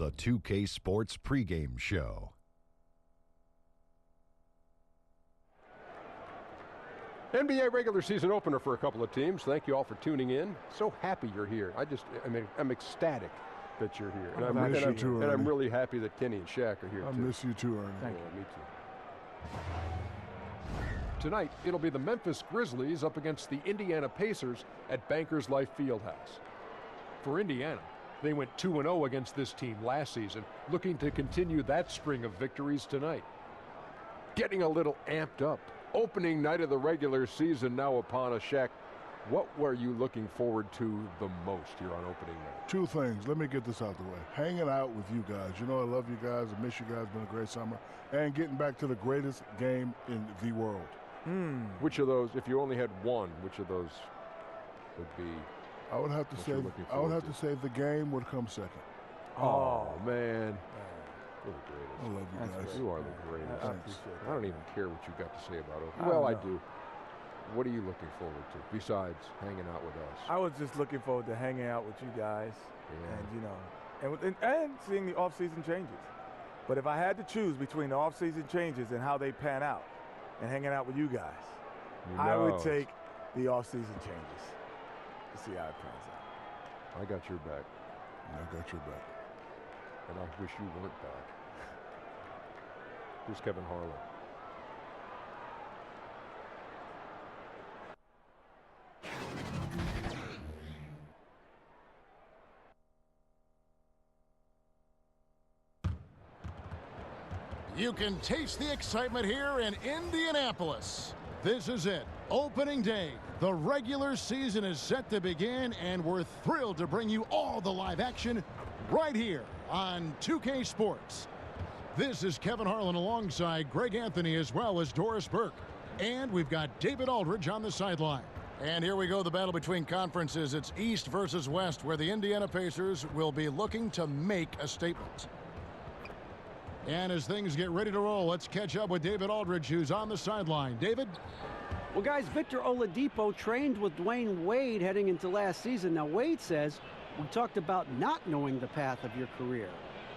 the 2K Sports pregame show. NBA regular season opener for a couple of teams. Thank you all for tuning in. So happy you're here. I'm ecstatic that you're here. And I'm really happy that Kenny and Shaq are here, too. I miss you too, Ernie. Thank you. Me too. Tonight, it'll be the Memphis Grizzlies up against the Indiana Pacers at Bankers Life Fieldhouse. For Indiana, they went 2-0 against this team last season, looking to continue that string of victories tonight. Getting a little amped up. Opening night of the regular season now upon us. Shaq, what were you looking forward to the most here on opening night? Two things. Let me get this out the way. Hanging out with you guys. You know I love you guys. I miss you guys. It's been a great summer. And getting back to the greatest game in the world. Which of those, if you only had one, which of those would be? I would have to say the game would come second. Oh man. You're the greatest. I love you guys. Great. You are the greatest. I don't even care what you got to say about it. I do. What are you looking forward to besides hanging out with us? I was just looking forward to hanging out with you guys, and seeing the off-season changes. But if I had to choose between the off-season changes and how they pan out, and hanging out with you guys, I would take the off-season changes to see how it pans out. I got your back. I got your back. And I wish you weren't back. Here's Kevin Harlan. You can taste the excitement here in Indianapolis. This is it, opening day. The regular season is set to begin, and we're thrilled to bring you all the live action right here on 2K Sports. This is Kevin Harlan alongside Greg Anthony as well as Doris Burke. And we've got David Aldridge on the sideline. And here we go, the battle between conferences. It's East versus West, where the Indiana Pacers will be looking to make a statement. And as things get ready to roll, let's catch up with David Aldridge, who's on the sideline. David? Well, guys, Victor Oladipo trained with Dwayne Wade heading into last season. Now, Wade says, we talked about not knowing the path of your career.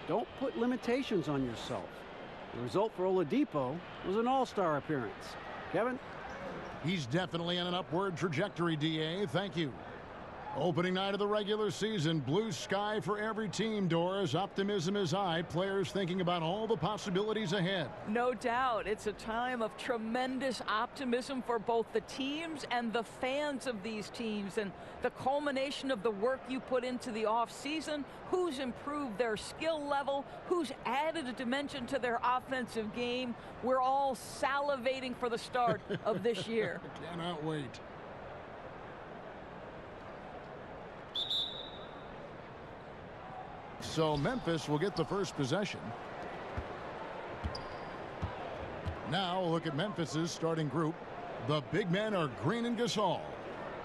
Don't put limitations on yourself. The result for Oladipo was an all-star appearance. Kevin? He's definitely on an upward trajectory, DA. Thank you. Opening night of the regular season, blue sky for every team, Doris. Optimism is high, players thinking about all the possibilities ahead. No doubt. It's a time of tremendous optimism for both the teams and the fans of these teams. And the culmination of the work you put into the offseason, who's improved their skill level, who's added a dimension to their offensive game. We're all salivating for the start of this year. Cannot wait. So Memphis will get the first possession. Now look at Memphis's starting group. The big men are Green and Gasol.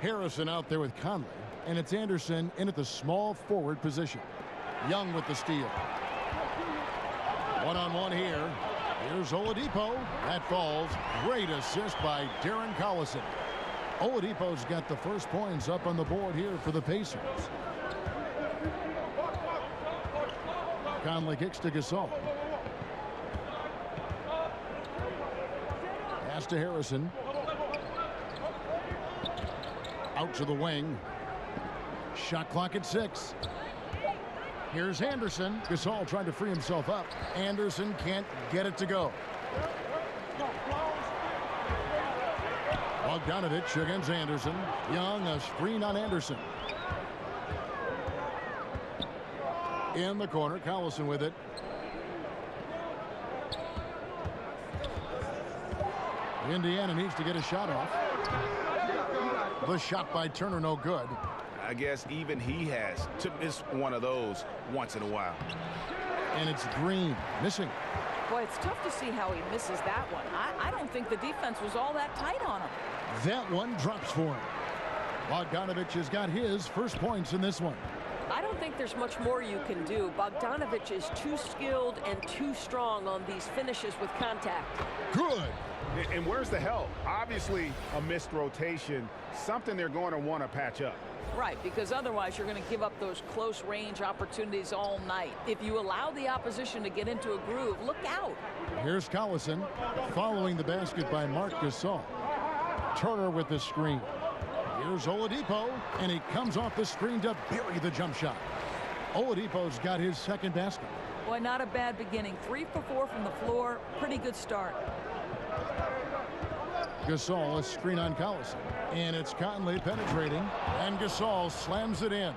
Harrison out there with Conley, and it's Anderson in at the small forward position. Young with the steal. One-on-one here. Here's Oladipo. That falls. Great assist by Darren Collison. Oladipo's got the first points up on the board here for the Pacers. Conley kicks to Gasol. Pass to Harrison. Out to the wing. Shot clock at 6. Here's Anderson. Gasol trying to free himself up. Anderson can't get it to go. Bogdanovich against Anderson. Young, a screen on Anderson. In the corner, Collison with it. Indiana needs to get a shot off. The shot by Turner, no good. I guess even he has to miss one of those once in a while. And it's Green missing. Boy, it's tough to see how he misses that one. I don't think the defense was all that tight on him. That one drops for him. Bogdanovich has got his first points in this one. I don't think there's much more you can do. Bogdanovich is too skilled and too strong on these finishes with contact. Good. And where's the help? Obviously, a missed rotation, something they're going to want to patch up. Right, because otherwise you're going to give up those close range opportunities all night. If you allow the opposition to get into a groove, look out. Here's Collison following the basket by Marc Gasol. Turner with the screen. Here's Oladipo, and he comes off the screen to bury the jump shot. Oladipo's got his second basket. Boy, not a bad beginning. 3 for 4 from the floor. Pretty good start. Gasol, a screen on Collison. And it's Conley penetrating, and Gasol slams it in.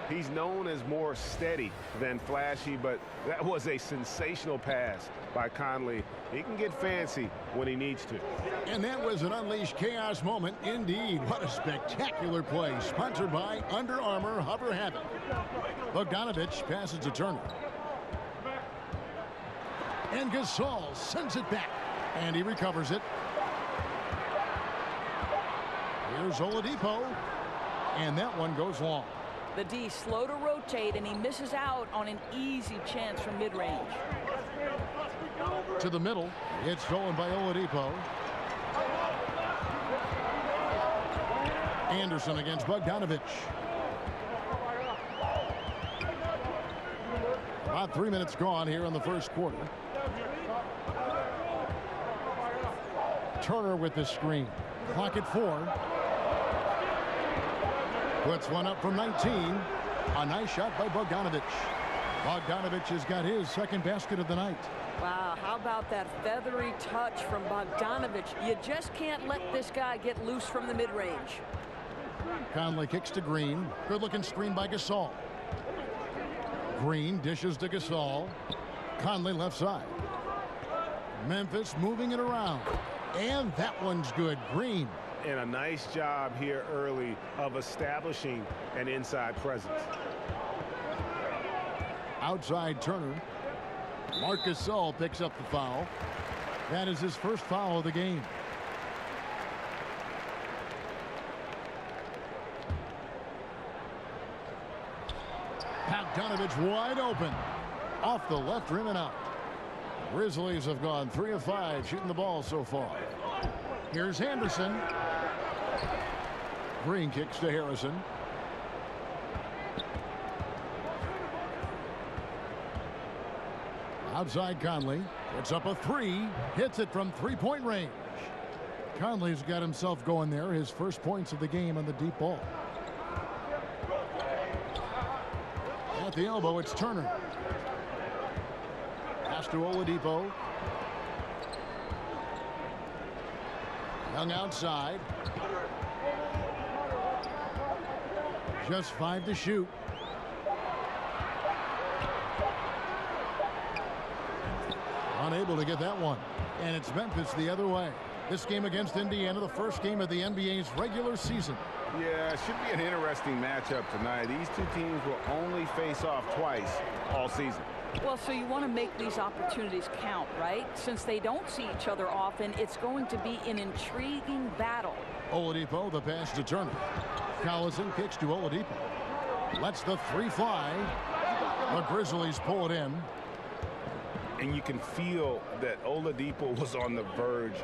He's known as more steady than flashy, but that was a sensational pass by Conley. He can get fancy when he needs to. And that was an unleashed chaos moment indeed. What a spectacular play, sponsored by Under Armour Hover Havoc. Bogdanovich passes to Turner. And Gasol sends it back, and he recovers it. Here's Oladipo, and that one goes long. The D slow to rotate, and he misses out on an easy chance from mid-range. To the middle, it's stolen by Oladipo. Anderson against Bogdanovich. About 3 minutes gone here in the first quarter. Turner with the screen. Clock at 4. Puts one up from 19. A nice shot by Bogdanovich. Bogdanovich has got his second basket of the night. Wow, how about that feathery touch from Bogdanovich? You just can't let this guy get loose from the mid-range. Conley kicks to Green. Good-looking screen by Gasol. Green dishes to Gasol. Conley left side. Memphis moving it around. And that one's good. Green. And a nice job here early of establishing an inside presence. Outside Turner. Marc Gasol picks up the foul. That is his first foul of the game. Bogdanovich wide open. Off the left rim and out. Grizzlies have gone 3 of 5 shooting the ball so far. Here's Henderson. Green kicks to Harrison. Outside Conley. It's up a 3. Hits it from 3-point range. Conley's got himself going there. His first points of the game on the deep ball. At the elbow, it's Turner. Pass to Oladipo. Young outside. Just 5 to shoot. Unable to get that one. And it's Memphis the other way. This game against Indiana, the first game of the NBA's regular season. Yeah, it should be an interesting matchup tonight. These two teams will only face off twice all season. Well, so you want to make these opportunities count, right? Since they don't see each other often, it's going to be an intriguing battle. Oladipo, the pass to Turner. Collison kicks to Oladipo. Lets the 3 fly. The Grizzlies pull it in. And you can feel that Oladipo was on the verge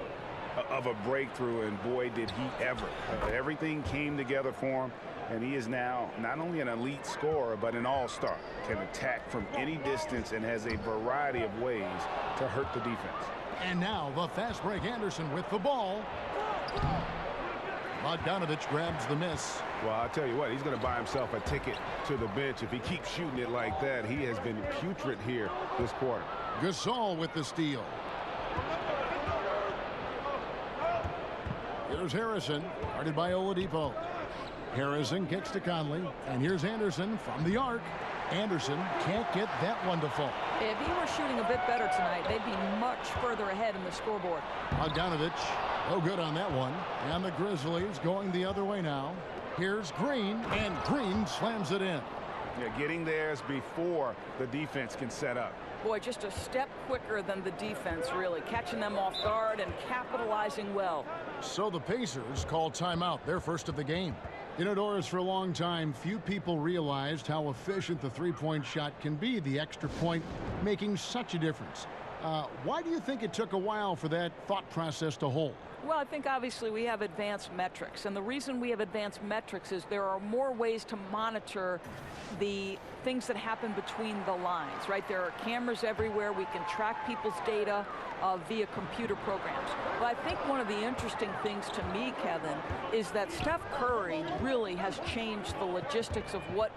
of a breakthrough, and boy, did he ever. Everything came together for him, and he is now not only an elite scorer, but an all-star. Can attack from any distance and has a variety of ways to hurt the defense. And now the fast break. Anderson with the ball. Bogdanovich grabs the miss. Well, I'll tell you what, he's going to buy himself a ticket to the bench. If he keeps shooting it like that, he has been putrid here this quarter. Gasol with the steal. Here's Harrison, guarded by Oladipo. Harrison kicks to Conley, and here's Anderson from the arc. Anderson can't get that one to fall. If he were shooting a bit better tonight, they'd be much further ahead in the scoreboard. Bogdanovich, no good on that one. And the Grizzlies going the other way now. Here's Green, and Green slams it in. Yeah, getting theirs before the defense can set up. Boy, just a step quicker than the defense, really. Catching them off guard and capitalizing well. So the Pacers call timeout, their first of the game. You know, Doris, for a long time, few people realized how efficient the three-point shot can be, the extra point making such a difference. Why do you think it took a while for that thought process to hold? Well, I think obviously we have advanced metrics, and the reason we have advanced metrics is there are more ways to monitor the things that happen between the lines, right? There are cameras everywhere. We can track people's data via computer programs. But I think one of the interesting things to me, Kevin, is that Steph Curry really has changed the logistics of what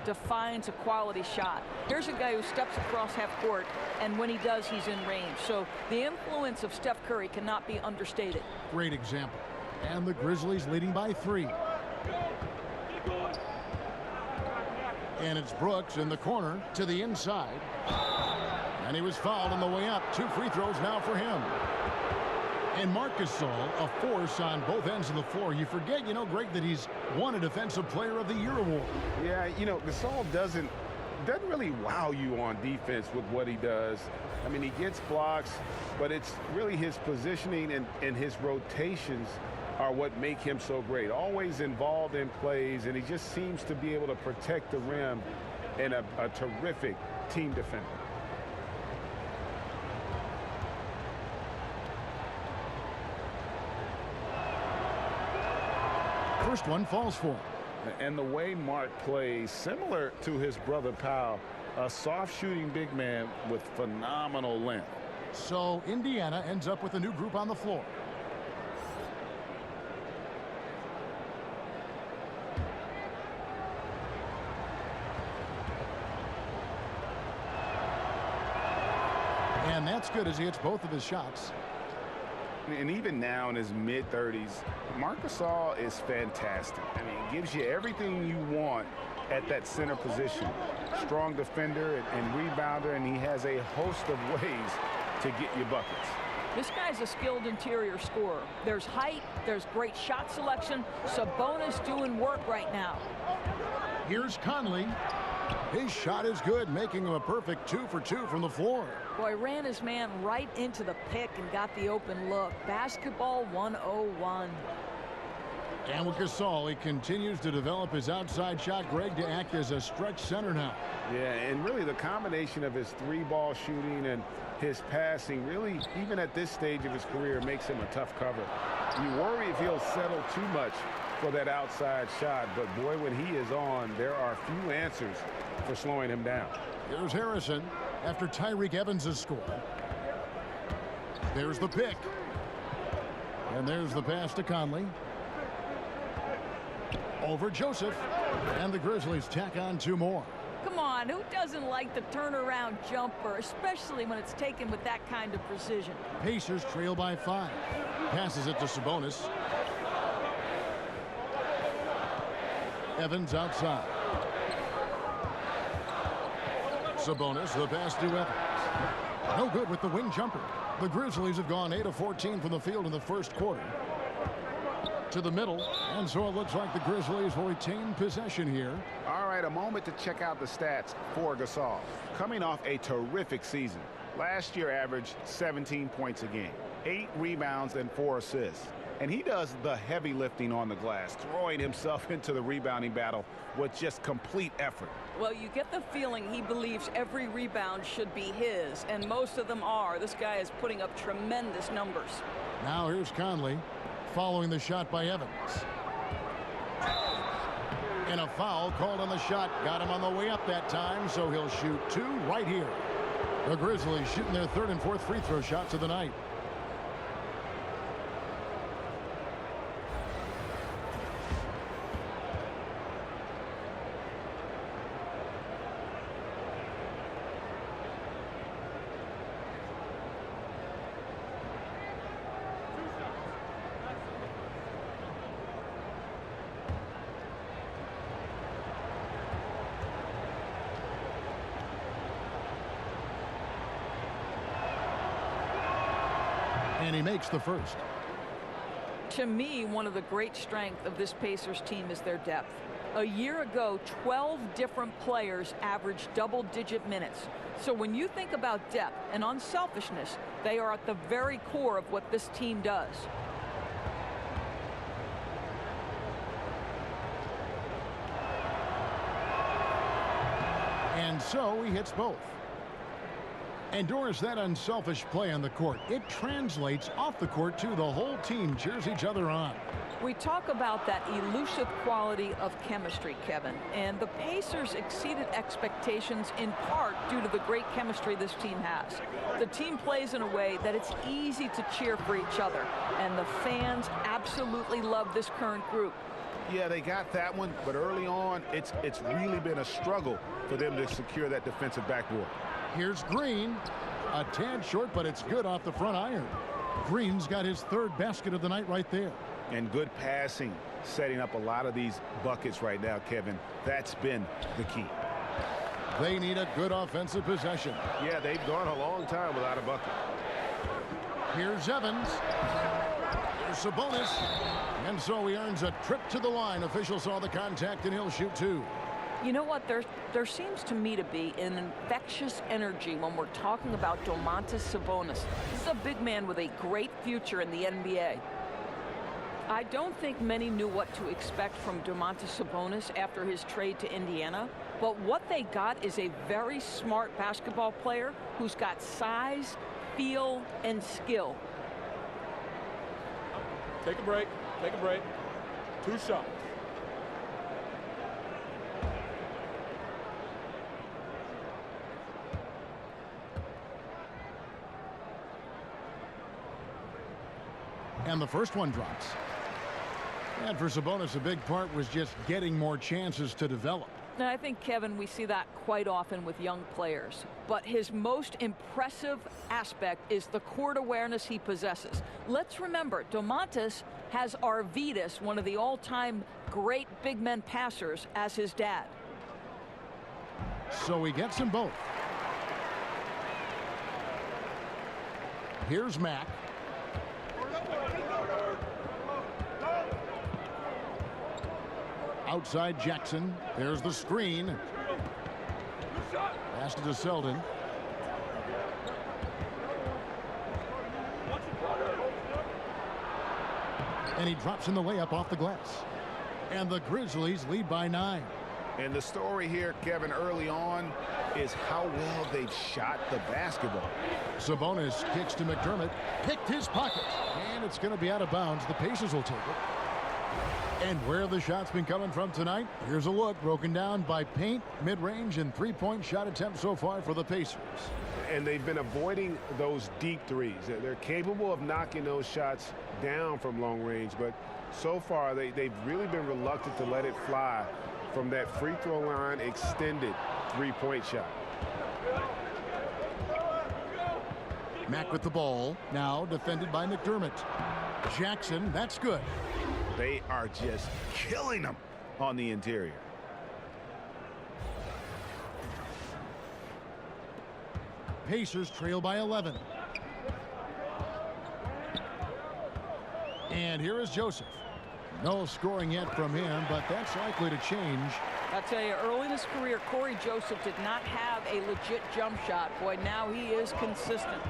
defines a quality shot. Here's a guy who steps across half court, and when he does, he's in range. So the influence of Steph Curry cannot be understated. Great example. And the Grizzlies leading by 3. And it's Brooks in the corner to the inside. And he was fouled on the way up. 2 free throws now for him. And Marc Gasol, a force on both ends of the floor. You forget, Greg, that he's won a Defensive Player of the Year award. Yeah, Gasol doesn't really wow you on defense with what he does. I mean, he gets blocks, but it's really his positioning and his rotations are what make him so great. Always involved in plays, and he just seems to be able to protect the rim and a terrific team defender. First one falls for him. And the way Mark plays, similar to his brother Powell, a soft shooting big man with phenomenal length. So Indiana ends up with a new group on the floor. And that's good as he hits both of his shots. And even now in his mid-30s, Marc Gasol is fantastic. I mean, he gives you everything you want at that center position. Strong defender and rebounder, and he has a host of ways to get you buckets. This guy's a skilled interior scorer. There's height, there's great shot selection. Sabonis doing work right now. Here's Conley. His shot is good, making him a perfect 2 for 2 from the floor. Boy, ran his man right into the pick and got the open look. Basketball 101. And with Gasol, he continues to develop his outside shot, Greg, to act as a stretch center now. Yeah, and really the combination of his 3-ball shooting and his passing really, even at this stage of his career, makes him a tough cover. You worry if he'll settle too much for that outside shot, but boy, when he is on, there are few answers for slowing him down. Here's Harrison after Tyreke Evans has scored. There's the pick. And there's the pass to Conley. Over Joseph. And the Grizzlies tack on 2 more. Come on, who doesn't like the turnaround jumper, especially when it's taken with that kind of precision? Pacers trail by 5. Passes it to Sabonis. Evans outside. Sabonis, the pass to Evans. No good with the wing jumper. The Grizzlies have gone 8 of 14 from the field in the first quarter. To the middle, and so it looks like the Grizzlies will retain possession here. All right, a moment to check out the stats for Gasol. Coming off a terrific season. Last year averaged 17 points a game, 8 rebounds and 4 assists. And he does the heavy lifting on the glass, throwing himself into the rebounding battle with just complete effort. Well, you get the feeling he believes every rebound should be his, and most of them are. This guy is putting up tremendous numbers. Now here's Conley following the shot by Evans. And a foul called on the shot. Got him on the way up that time, so he'll shoot 2 right here. The Grizzlies shooting their 3rd and 4th free throw shots of the night. And he makes the first. To me, one of the great strengths of this Pacers team is their depth. A year ago, 12 different players averaged double-digit minutes. So when you think about depth and unselfishness, they are at the very core of what this team does. And so he hits both. Endorse that unselfish play on the court. It translates off the court too. The whole team cheers each other on. We talk about that elusive quality of chemistry, Kevin, and the Pacers exceeded expectations in part due to the great chemistry this team has. The team plays in a way that it's easy to cheer for each other, and the fans absolutely love this current group. Yeah, they got that one, but early on, it's really been a struggle for them to secure that defensive backboard. Here's Green. A tad short, but it's good off the front iron. Green's got his third basket of the night right there. And good passing, setting up a lot of these buckets right now, Kevin. That's been the key. They need a good offensive possession. Yeah, they've gone a long time without a bucket. Here's Evans. Here's Sabonis. And so he earns a trip to the line. Official saw the contact, and he'll shoot two. You know what? There seems to me to be an infectious energy when we're talking about Domantas Sabonis. This is a big man with a great future in the NBA. I don't think many knew what to expect from Domantas Sabonis after his trade to Indiana, but what they got is a very smart basketball player who's got size, feel, and skill. Take a break. Take a break. 2 shots. And the first one drops. And for Sabonis, a big part was just getting more chances to develop. And I think, Kevin, we see that quite often with young players. But his most impressive aspect is the court awareness he possesses. Let's remember, Domantas has Arvydas, one of the all-time great big men passers, as his dad. So he gets them both. Here's Mack. Outside Jackson. There's the screen. Pass it to Selden. And he drops in the layup off the glass. And the Grizzlies lead by 9. And the story here, Kevin, early on is how well they've shot the basketball. Sabonis kicks to McDermott. Picked his pocket. And it's going to be out of bounds. The Pacers will take it. And where the shot's been coming from tonight, here's a look broken down by paint, mid-range, and three-point shot attempts so far for the Pacers. And they've been avoiding those deep threes. They're capable of knocking those shots down from long range, but so far they've really been reluctant to let it fly from that free throw line extended three-point shot. Mack with the ball, now defended by McDermott. Jackson, that's good. They are just killing them on the interior. Pacers trail by 11. And here is Joseph. No scoring yet from him, but that's likely to change. I'll tell you, early in his career, Corey Joseph did not have a legit jump shot. Boy, now he is consistent.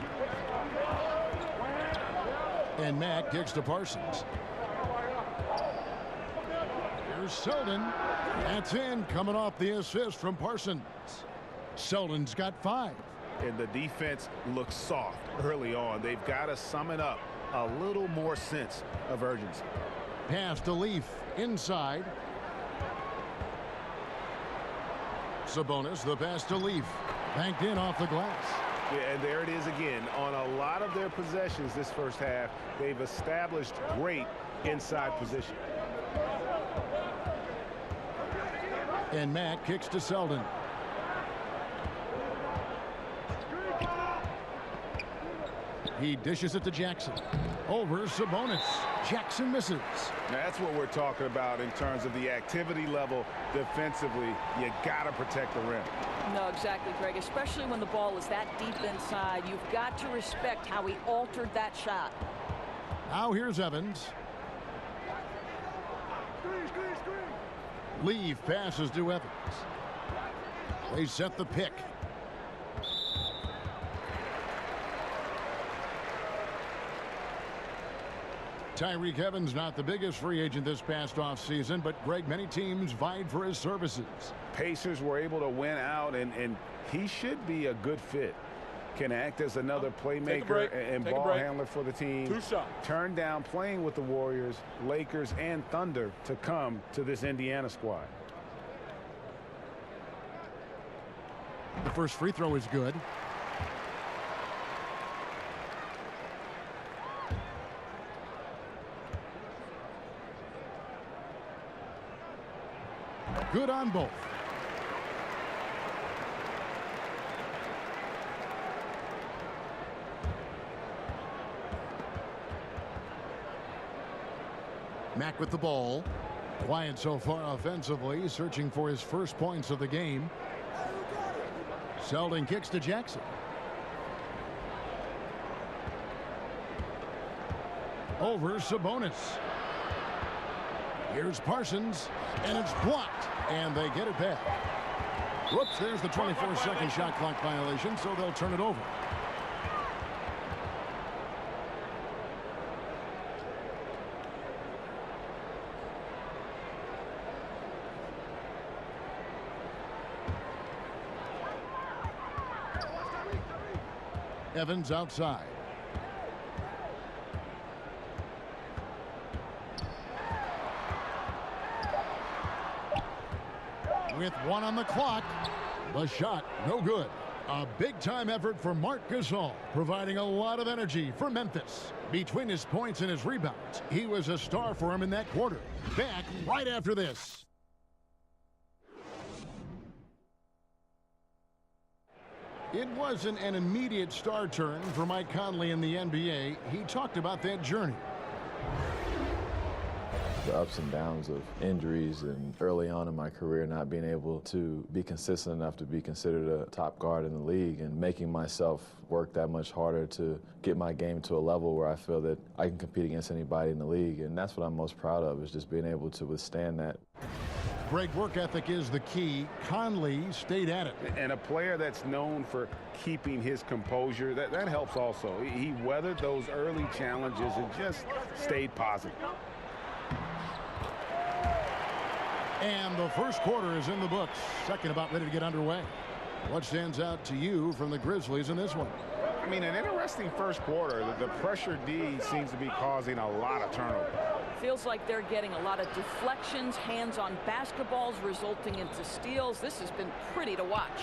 And Mack kicks to Parsons. Here's Selden. That's in, coming off the assist from Parsons. Selden's got 5. And the defense looks soft early on. They've got to sum it up. A little more sense of urgency. Pass to Leaf inside. Sabonis, the pass to Leaf. Banked in off the glass. Yeah, and there it is again. On a lot of their possessions this first half, they've established great inside position. And Mack kicks to Selden. He dishes it to Jackson. Over Sabonis. Jackson misses. Now that's what we're talking about in terms of the activity level defensively. You got to protect the rim. No, exactly, Greg. Especially when the ball is that deep inside. You've got to respect how he altered that shot. Now here's Evans. Leaf passes to Evans. They set the pick. Tyreke Evans not the biggest free agent this past offseason, but Greg, many teams vied for his services. Pacers were able to win out, and he should be a good fit. can act as another playmaker and ball handler for the team. 2 shots. Turn down playing with the Warriors, Lakers, and Thunder to come to this Indiana squad. The first free throw is good. Good on both. Mack with the ball. Quiet so far offensively, searching for his first points of the game. Selden kicks to Jackson. Over Sabonis. Here's Parsons, and it's blocked, and they get it back. Whoops, there's the 24-second shot clock violation, so they'll turn it over. Evans outside. With 1 on the clock, the shot no good. A big-time effort for Marc Gasol, providing a lot of energy for Memphis. Between his points and his rebounds, he was a star for him in that quarter. Back right after this. It wasn't an immediate star turn for Mike Conley in the NBA. He talked about that journey. The ups and downs of injuries and early on in my career not being able to be consistent enough to be considered a top guard in the league, and making myself work that much harder to get my game to a level where I feel that I can compete against anybody in the league. And that's what I'm most proud of, is just being able to withstand that. Great work ethic is the key. Conley stayed at it. And a player that's known for keeping his composure, that helps also. He weathered those early challenges and just stayed positive. And the first quarter is in the books. Second about ready to get underway. What stands out to you from the Grizzlies in this one? I mean, an interesting first quarter. The pressure D seems to be causing a lot of turnover. Feels like they're getting a lot of deflections, hands-on basketballs resulting into steals. This has been pretty to watch.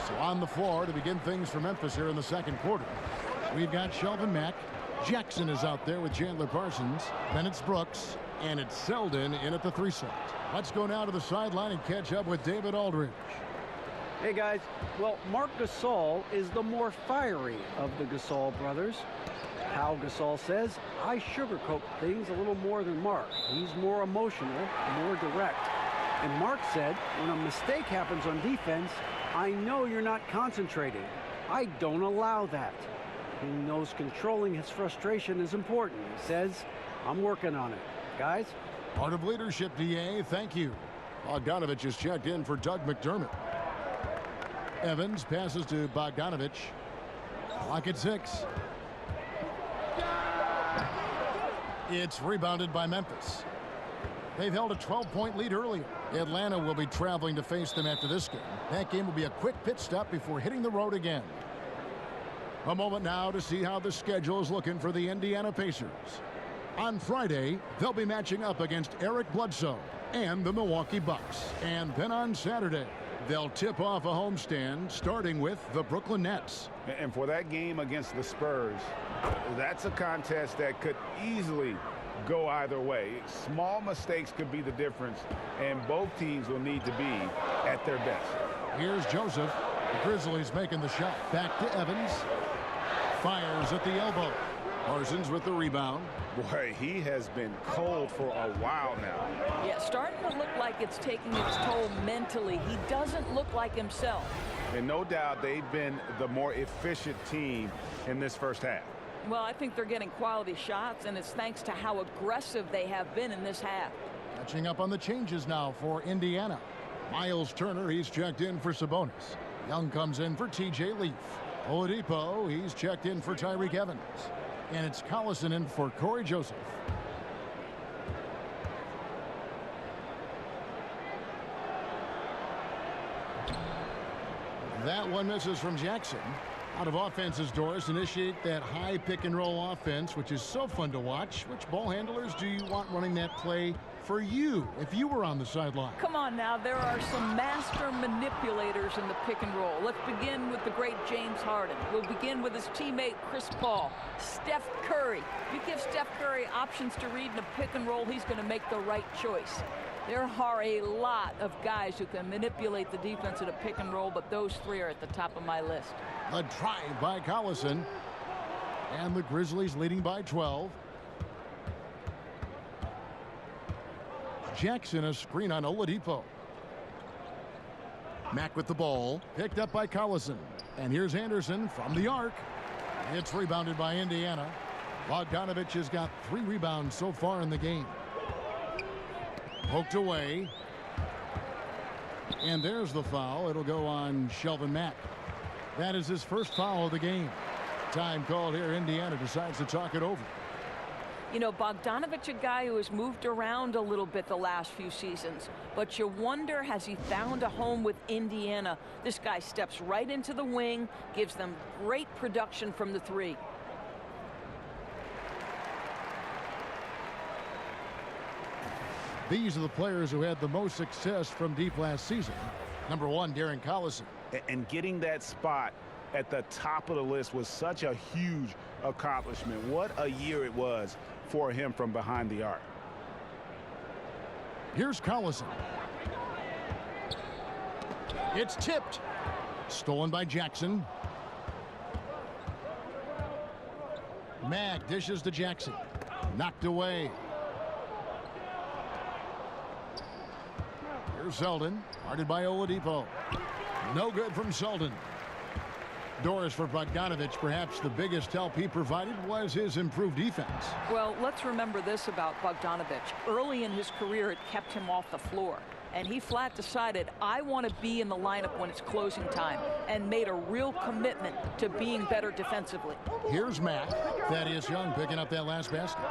So on the floor to begin things for Memphis here in the second quarter. We've got Shelvin Mack. Jackson is out there with Chandler Parsons. Then it's Brooks. And it's Selden in at the 3 slot. Let's go now to the sideline and catch up with David Aldridge. Hey, guys. Well, Marc Gasol is the more fiery of the Gasol brothers. Pau Gasol says, I sugarcoat things a little more than Marc. He's more emotional, more direct. And Marc said, when a mistake happens on defense, I know you're not concentrating. I don't allow that. He knows controlling his frustration is important. He says, I'm working on it. Guys? Part of leadership, DA. Thank you. Bogdanovich is checked in for Doug McDermott. Evans passes to Bogdanovich. Clock at 6. It's rebounded by Memphis. They've held a 12-point lead earlier. Atlanta will be traveling to face them after this game. That game will be a quick pit stop before hitting the road again. A moment now to see how the schedule is looking for the Indiana Pacers. On Friday, they'll be matching up against Eric Bledsoe and the Milwaukee Bucks. And then on Saturday, they'll tip off a homestand starting with the Brooklyn Nets. And for that game against the Spurs, that's a contest that could easily go either way. Small mistakes could be the difference, and both teams will need to be at their best. Here's Joseph. The Grizzlies making the shot. Back to Evans. Fires at the elbow. Parsons with the rebound. Boy, he has been cold for a while now. Yeah, starting to look like it's taking its toll mentally. He doesn't look like himself. And no doubt they've been the more efficient team in this first half. Well, I think they're getting quality shots, and it's thanks to how aggressive they have been in this half. Catching up on the changes now for Indiana. Miles Turner, he's checked in for Sabonis. Young comes in for TJ Leaf. Oladipo, he's checked in for Tyreke Evans. And it's Collison in for Corey Joseph. That one misses from Jackson. Out of offenses, Doris, initiate that high pick-and-roll offense, which is so fun to watch. Which ball handlers do you want running that play for you if you were on the sideline? Come on now, there are some master manipulators in the pick and roll. Let's begin with the great James Harden. We'll begin with his teammate Chris Paul. Steph Curry. You give Steph Curry options to read in a pick and roll, he's going to make the right choice. There are a lot of guys who can manipulate the defense at a pick and roll, but those three are at the top of my list. A drive by Collison. And the Grizzlies leading by 12. Jackson, a screen on Oladipo. Mack with the ball. Picked up by Collison. And here's Anderson from the arc. It's rebounded by Indiana. Bogdanovich has got 3 rebounds so far in the game. Poked away. And there's the foul. It'll go on Shelvin Mack. That is his first foul of the game. Time called here. Indiana decides to talk it over. You know, Bogdanovich, a guy who has moved around a little bit the last few seasons, but you wonder, has he found a home with Indiana? This guy steps right into the wing, gives them great production from the 3. These are the players who had the most success from deep last season. Number 1, Darren Collison. And getting that spot at the top of the list was such a huge accomplishment. What a year it was for him from behind the arc. Here's Collison. It's tipped. Stolen by Jackson. Mack dishes to Jackson. Knocked away. Here's Selden. Guarded by Oladipo. No good from Selden. Doris, for Bogdanovich, perhaps the biggest help he provided was his improved defense. Well, let's remember this about Bogdanovich. Early in his career, it kept him off the floor. And he flat decided, I want to be in the lineup when it's closing time, and made a real commitment to being better defensively. Here's Mack. Thaddeus Young picking up that last basket.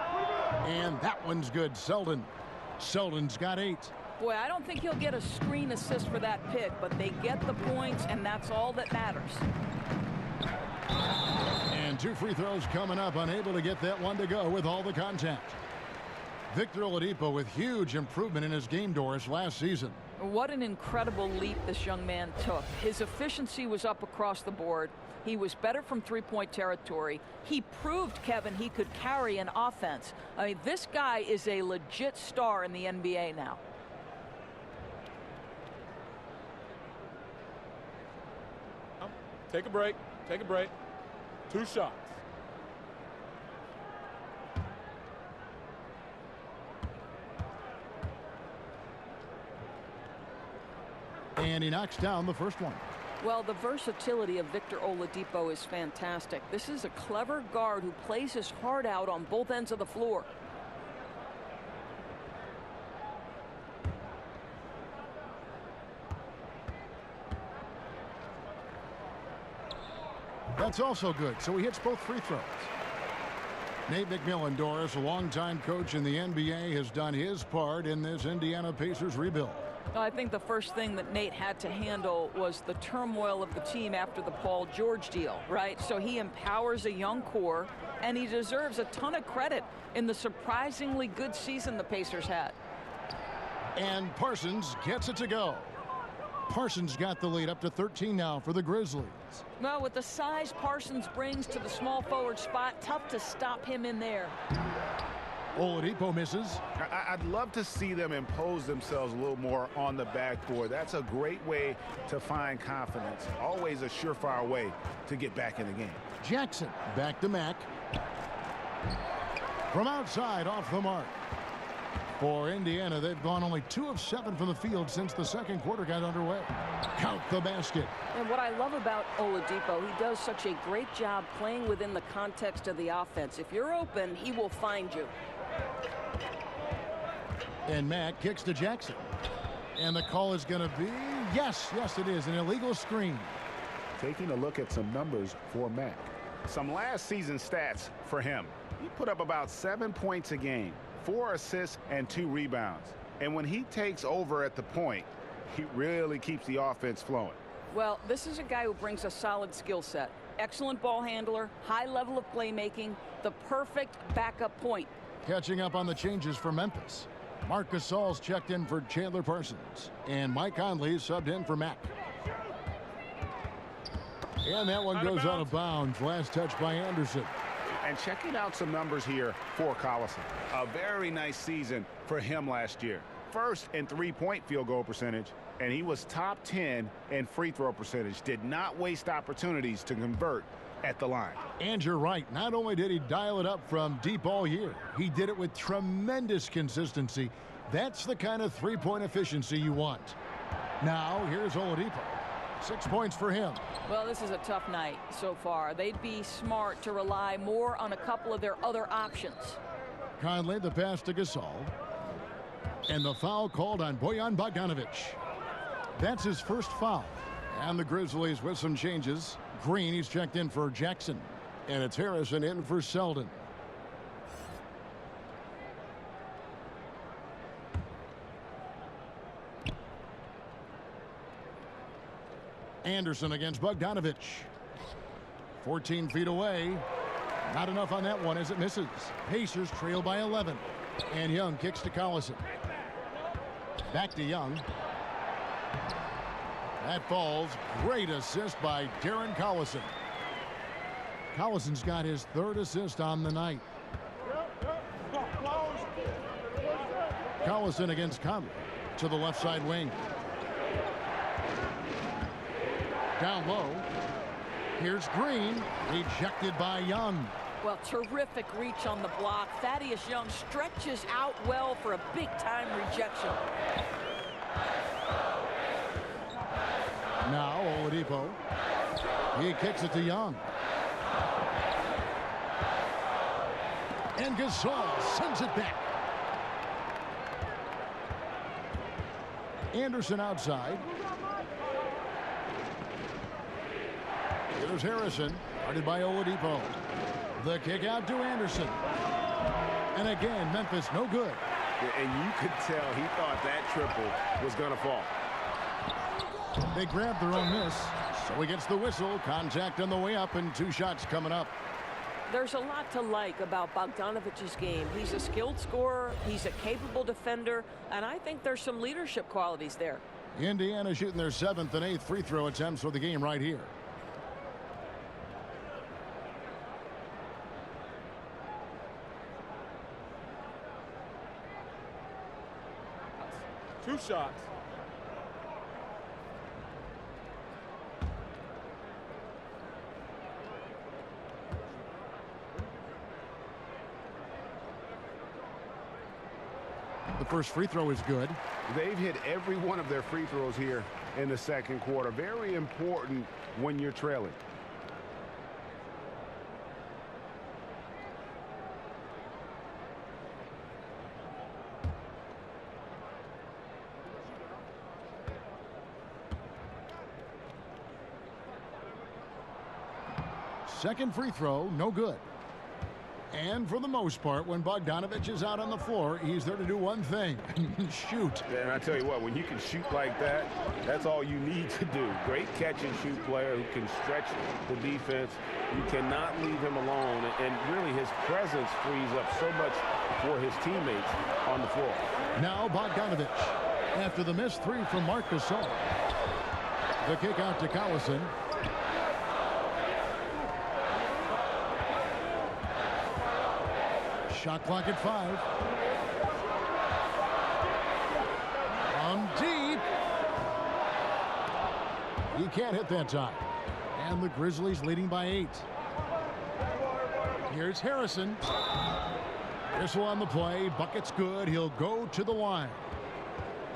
And that one's good. Selden's got 8. Boy, I don't think he'll get a screen assist for that pick, but they get the points, and that's all that matters. And 2 free throws coming up, unable to get that one to go with all the contact. Victor Oladipo with huge improvement in his game, Doris, last season. What an incredible leap this young man took. His efficiency was up across the board. He was better from three-point territory. He proved, Kevin, he could carry an offense. I mean, this guy is a legit star in the NBA now. Take a break. Take a break. 2 shots. And he knocks down the first one. Well, the versatility of Victor Oladipo is fantastic. This is a clever guard who plays his heart out on both ends of the floor. That's also good. So he hits both free throws. Nate McMillan, Doris, a longtime coach in the NBA, has done his part in this Indiana Pacers rebuild. I think the first thing that Nate had to handle was the turmoil of the team after the Paul George deal, right? So he empowers a young core, and he deserves a ton of credit in the surprisingly good season the Pacers had. And Parsons gets it to go. Parsons got the lead up to 13 now for the Grizzlies. Well, with the size Parsons brings to the small forward spot, tough to stop him in there. Oladipo misses. I'd love to see them impose themselves a little more on the backboard. That's a great way to find confidence. Always a surefire way to get back in the game. Jackson back to Mack. From outside, off the mark. For Indiana, they've gone only 2 of 7 from the field since the second quarter got underway. Count the basket. And what I love about Oladipo, he does such a great job playing within the context of the offense. If you're open, he will find you. And Mack kicks to Jackson. And the call is going to be, yes, it is, an illegal screen. Taking a look at some numbers for Mack. Some last season stats for him. He put up about 7 points a game, 4 assists, and 2 rebounds. And when he takes over at the point, he really keeps the offense flowing. Well, this is a guy who brings a solid skill set. Excellent ball handler, high level of playmaking, the perfect backup point. Catching up on the changes for Memphis. Marc Gasol's checked in for Chandler Parsons, and Mike Conley subbed in for Mack. And that one goes out of bounds. Last touch by Anderson. And checking out some numbers here for Collison. A very nice season for him last year. First in three-point field goal percentage, and he was top 10 in free throw percentage. Did not waste opportunities to convert at the line. And you're right. Not only did he dial it up from deep all year, he did it with tremendous consistency. That's the kind of three-point efficiency you want. Now, here's Oladipo. 6 points for him. Well, this is a tough night so far. They'd be smart to rely more on a couple of their other options. Conley, the pass to Gasol. And the foul called on Bojan Bogdanovic. That's his first foul. And the Grizzlies with some changes. Green, he's checked in for Jackson. And it's Harrison in for Selden. Anderson against Bogdanovic. 14 feet away. Not enough on that one as it misses. Pacers trail by 11. And Young kicks to Collison. Back to Young. That falls. Great assist by Darren Collison. Collison's got his third assist on the night. Collison against Conley to the left side wing. Down low. Here's Green. Rejected by Young. Well, terrific reach on the block. Thaddeus Young stretches out well for a big-time rejection. Now Oladipo. He kicks it to Young. And Gasol sends it back. Anderson outside. Here's Harrison, guarded by Oladipo. The kick out to Anderson. And again, Memphis no good. And you could tell he thought that triple was going to fall. They grabbed their own miss, so he gets the whistle. Contact on the way up, and 2 shots coming up. There's a lot to like about Bogdanovic's game. He's a skilled scorer, he's a capable defender, and I think there's some leadership qualities there. Indiana shooting their 7th and 8th free throw attempts for the game right here. Two shots. The first free throw is good. They've hit every one of their free throws here in the second quarter. Very important when you're trailing. Second free throw, no good. And for the most part, when Bogdanovic is out on the floor, he's there to do one thing, shoot. And I tell you what, when you can shoot like that, that's all you need to do. Great catch and shoot player who can stretch the defense. You cannot leave him alone, and really his presence frees up so much for his teammates on the floor. Now Bogdanovic, after the missed 3 from Marc Gasol. The kick out to Collison. Shot clock at 5. From deep. He can't hit that time. And the Grizzlies leading by 8. Here's Harrison. Whistle on the play. Bucket's good. He'll go to the line.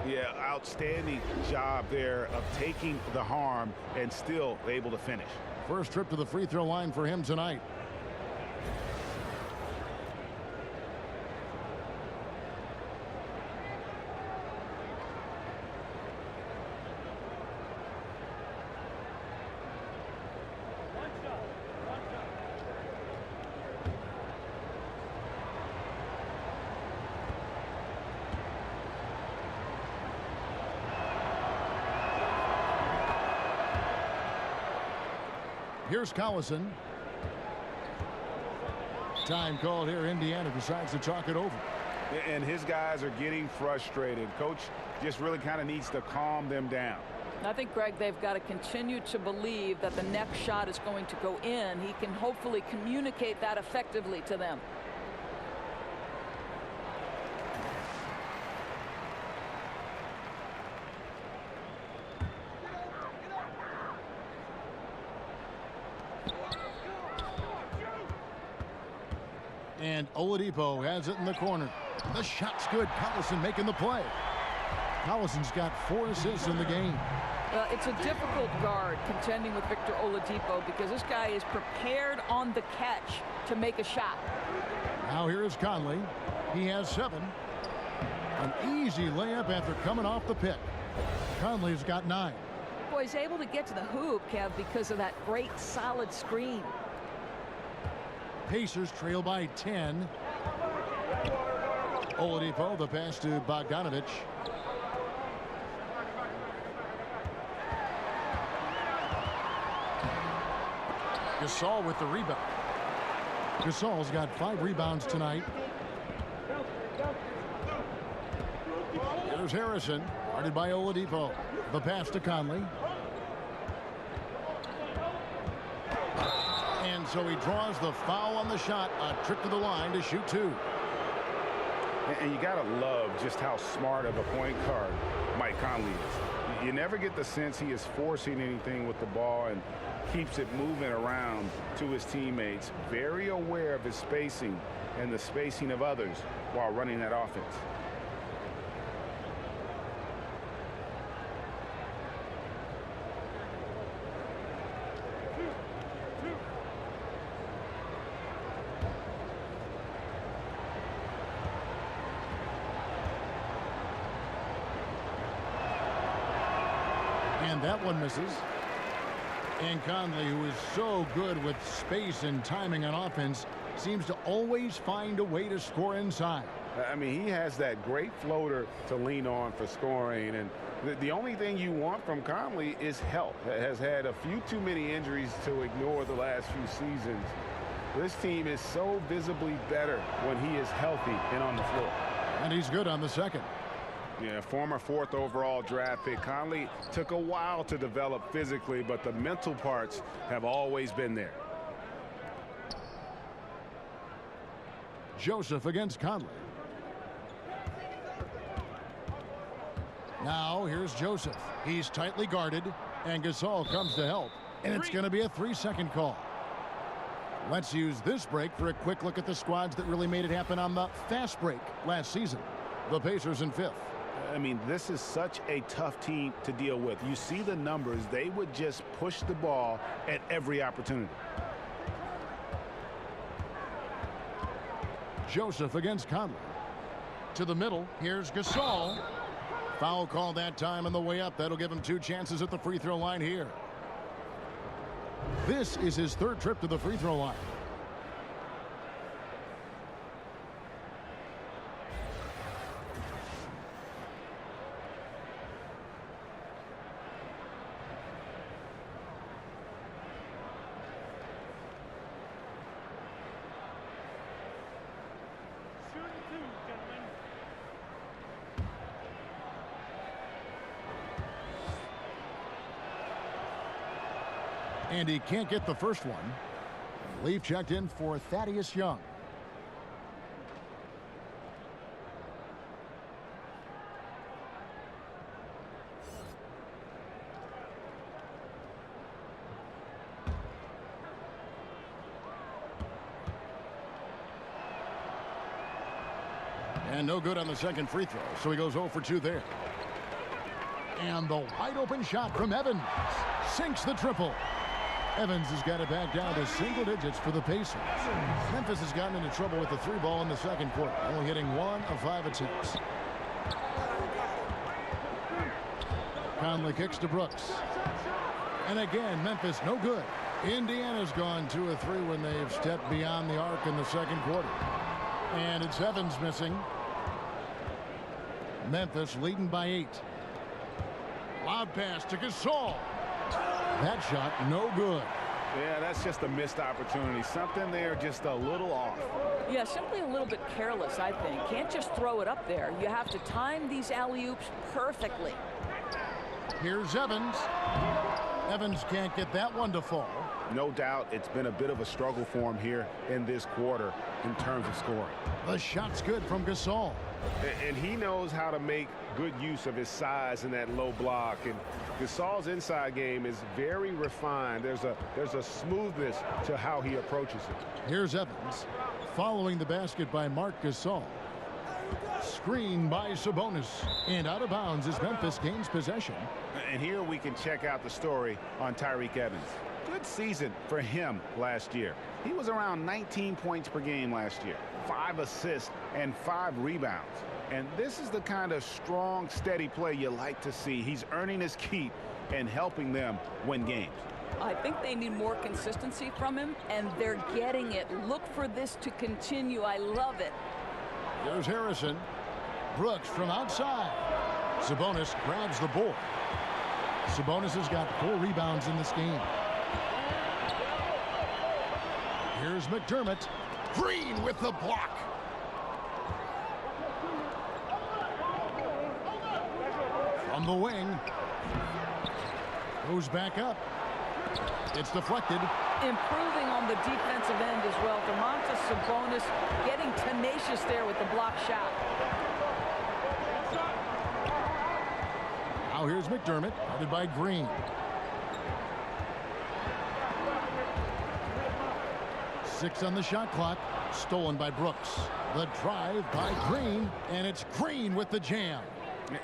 Yeah, outstanding job there of taking the harm and still able to finish. First trip to the free throw line for him tonight. Here's Collison. Time called here. Indiana decides to talk it over. And his guys are getting frustrated. Coach just really kind of needs to calm them down. I think, Greg, they've got to continue to believe that the next shot is going to go in. He can hopefully communicate that effectively to them. And Oladipo has it in the corner. The shot's good. Collison making the play. Collison's got 4 assists in the game. Well, it's a difficult guard contending with Victor Oladipo because this guy is prepared on the catch to make a shot. Now here is Conley. He has 7. An easy layup after coming off the pick. Conley's got 9. Boy, he's able to get to the hoop, Kev, because of that great solid screen. Pacers trail by 10. Oladipo, the pass to Bogdanovich. Gasol with the rebound. Gasol's got 5 rebounds tonight. Here's Harrison, guarded by Oladipo. The pass to Conley. And so he draws the foul on the shot. A trip to the line to shoot 2. And you got to love just how smart of a point guard Mike Conley is. You never get the sense he is forcing anything with the ball and keeps it moving around to his teammates. Very aware of his spacing and the spacing of others while running that offense. And that one misses. And Conley, who is so good with space and timing on offense, seems to always find a way to score inside. I mean, he has that great floater to lean on for scoring. And the only thing you want from Conley is health. Has had a few too many injuries to ignore the last few seasons. This team is so visibly better when he is healthy and on the floor. And he's good on the second. Yeah, former 4th overall draft pick. Conley took a while to develop physically, but the mental parts have always been there. Joseph against Conley. Now here's Joseph. He's tightly guarded, and Gasol comes to help. And it's going to be a 3-second call. Let's use this break for a quick look at the squads that really made it happen on the fast break last season. The Pacers in 5th. I mean, this is such a tough team to deal with. You see the numbers. They would just push the ball at every opportunity. Joseph against Conley. To the middle. Here's Gasol. Foul call that time on the way up. That'll give him 2 chances at the free throw line here. This is his 3rd trip to the free throw line. And he can't get the first one. Leaf checked in for Thaddeus Young. And no good on the second free throw, so he goes 0 for 2 there. And the wide open shot from Evans sinks the triple. Evans has got it back down to single digits for the Pacers. Memphis has gotten into trouble with the 3 ball in the second quarter, only hitting 1 of 5 attempts. Conley kicks to Brooks. And again, Memphis no good. Indiana's gone 2 of 3 when they've stepped beyond the arc in the second quarter. And it's Evans missing. Memphis leading by 8. Loud pass to Gasol. That shot no good. Yeah, that's just a missed opportunity. Something there just a little off. Yeah, simply a little bit careless, I think. Can't just throw it up there. You have to time these alley-oops perfectly. Here's Evans. Evans can't get that one to fall. No doubt it's been a bit of a struggle for him here in this quarter in terms of scoring. The shot's good from Gasol. And he knows how to make good use of his size in that low block. And Gasol's inside game is very refined. There's a smoothness to how he approaches it. Here's Evans. Following the basket by Marc Gasol. Screen by Sabonis. And out of bounds as Memphis gains possession. And here we can check out the story on Tyreke Evans. Good season for him last year. He was around 19 points per game last year, 5 assists and 5 rebounds. And this is the kind of strong, steady play you like to see. He's earning his keep and helping them win games. I think they need more consistency from him, and they're getting it. Look for this to continue. I love it. Here's Harrison. Brooks from outside. Sabonis grabs the board. Sabonis has got 4 rebounds in this game. Here's McDermott. Green with the block. From the wing. Goes back up. It's deflected. Improving on the defensive end as well. Domantas Sabonis getting tenacious there with the block shot. Now here's McDermott, guarded by Green. Six on the shot clock. Stolen by Brooks. The drive by Green, and it's Green with the jam.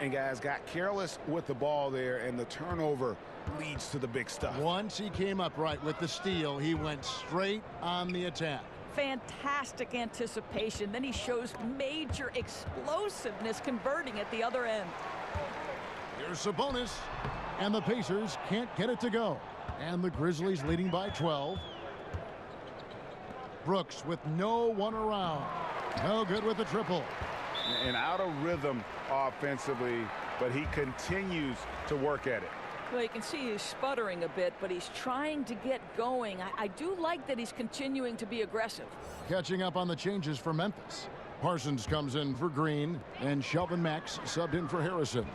And guys got careless with the ball there, and the turnover leads to the big stuff. Once he came up right with the steal, he went straight on the attack. Fantastic anticipation. Then he shows major explosiveness converting at the other end. Here's Sabonis, and the Pacers can't get it to go. And the Grizzlies leading by 12. Brooks with no one around. No good with the triple. And out of rhythm offensively, but he continues to work at it. Well, you can see he's sputtering a bit, but he's trying to get going. I do like that he's continuing to be aggressive. Catching up on the changes for Memphis. Parsons comes in for Green, and Shelvin Max subbed in for Harrison.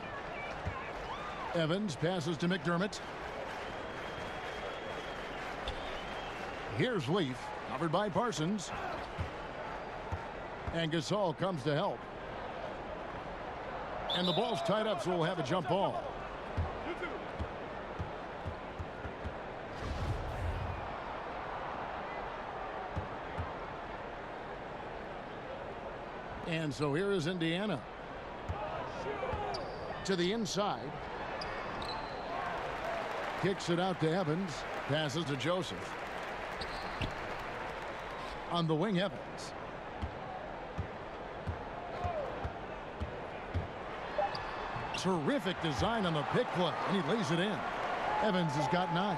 Evans passes to McDermott. Here's Leaf, covered by Parsons. And Gasol comes to help. And the ball's tied up, so we'll have a jump ball. And so here is Indiana. To the inside. Kicks it out to Evans. Passes to Joseph. On the wing, Evans. Terrific design on the pick play, and he lays it in. Evans has got 9.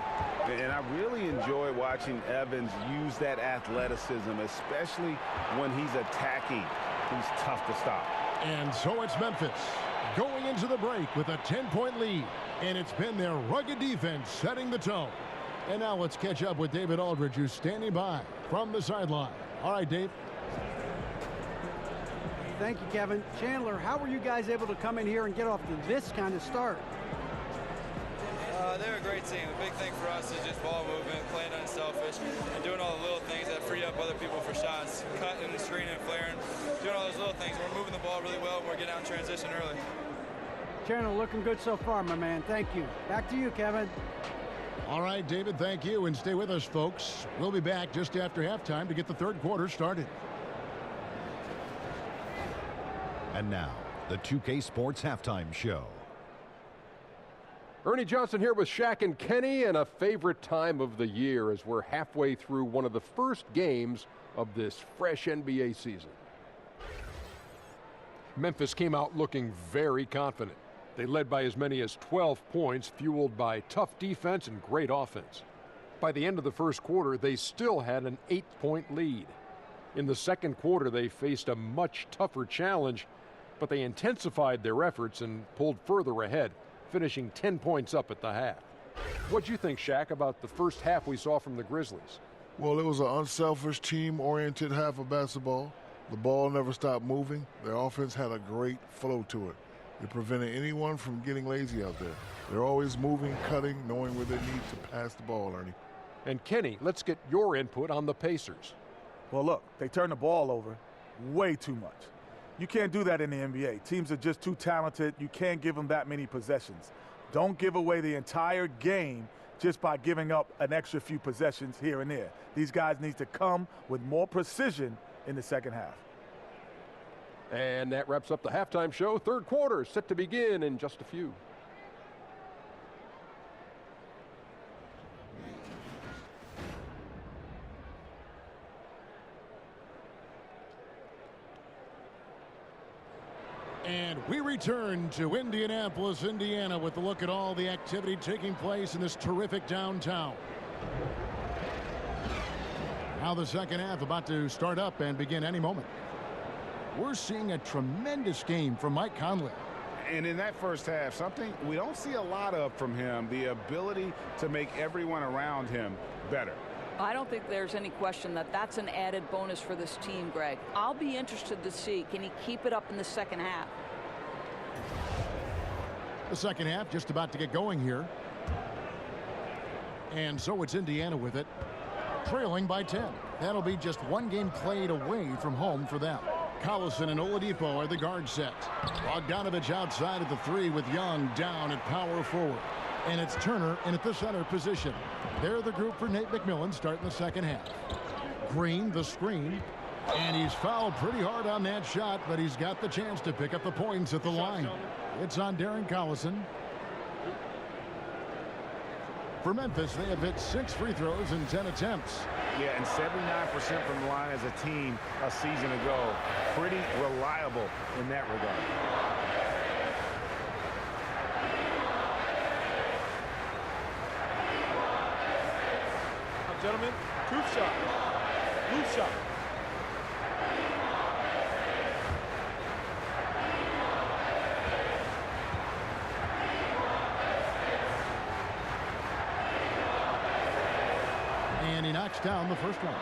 And I really enjoy watching Evans use that athleticism, especially when he's attacking. He's tough to stop. And so it's Memphis going into the break with a 10-point lead. And it's been their rugged defense setting the tone. And now let's catch up with David Aldridge, who's standing by from the sideline. All right, Dave. Thank you, Kevin. Chandler, how were you guys able to come in here and get off to this kind of start? They're a great team. The big thing for us is just ball movement, playing unselfish, and doing all the little things that free up other people for shots, cutting, screening, flaring, doing all those little things. We're moving the ball really well, and we're getting out in transition early. Chandler, looking good so far, my man. Thank you. Back to you, Kevin. All right, David, thank you. And stay with us, folks. We'll be back just after halftime to get the third quarter started. And now, the 2K Sports Halftime Show. Ernie Johnson here with Shaq and Kenny, and a favorite time of the year as we're halfway through one of the first games of this fresh NBA season. Memphis came out looking very confident. They led by as many as 12 points, fueled by tough defense and great offense. By the end of the first quarter, they still had an 8-point lead. In the second quarter, they faced a much tougher challenge, but they intensified their efforts and pulled further ahead, finishing 10 points up at the half. What'd you think, Shaq, about the first half we saw from the Grizzlies? Well, it was an unselfish, team-oriented half of basketball. The ball never stopped moving. Their offense had a great flow to it. It prevented anyone from getting lazy out there. They're always moving, cutting, knowing where they need to pass the ball, Ernie. And Kenny, let's get your input on the Pacers. Well, look, they turn the ball over way too much. You can't do that in the NBA. Teams are just too talented. You can't give them that many possessions. Don't give away the entire game just by giving up an extra few possessions here and there. These guys need to come with more precision in the second half. And that wraps up the halftime show. Third quarter is set to begin in just a few. And we return to Indianapolis, Indiana, with a look at all the activity taking place in this terrific downtown. Now the second half about to start up and begin any moment. We're seeing a tremendous game from Mike Conley. And in that first half, something we don't see a lot of from him, the ability to make everyone around him better. I don't think there's any question that that's an added bonus for this team, Greg. I'll be interested to see, can he keep it up in the second half? The second half just about to get going here. And so it's Indiana with it, trailing by 10. That'll be just one game played away from home for them. Collison and Oladipo are the guard sets. Bogdanovich outside at the three with Young down at power forward. And it's Turner in at the center position. They're the group for Nate McMillan starting the second half. Green, the screen. And he's fouled pretty hard on that shot, but he's got the chance to pick up the points at the line. It's on Darren Collison. For Memphis, they have hit 6 free throws in 10 attempts. Yeah, and 79% from the line as a team a season ago. Pretty reliable in that regard. Gentlemen, truth shot. Loose shot. And he knocks down the first one.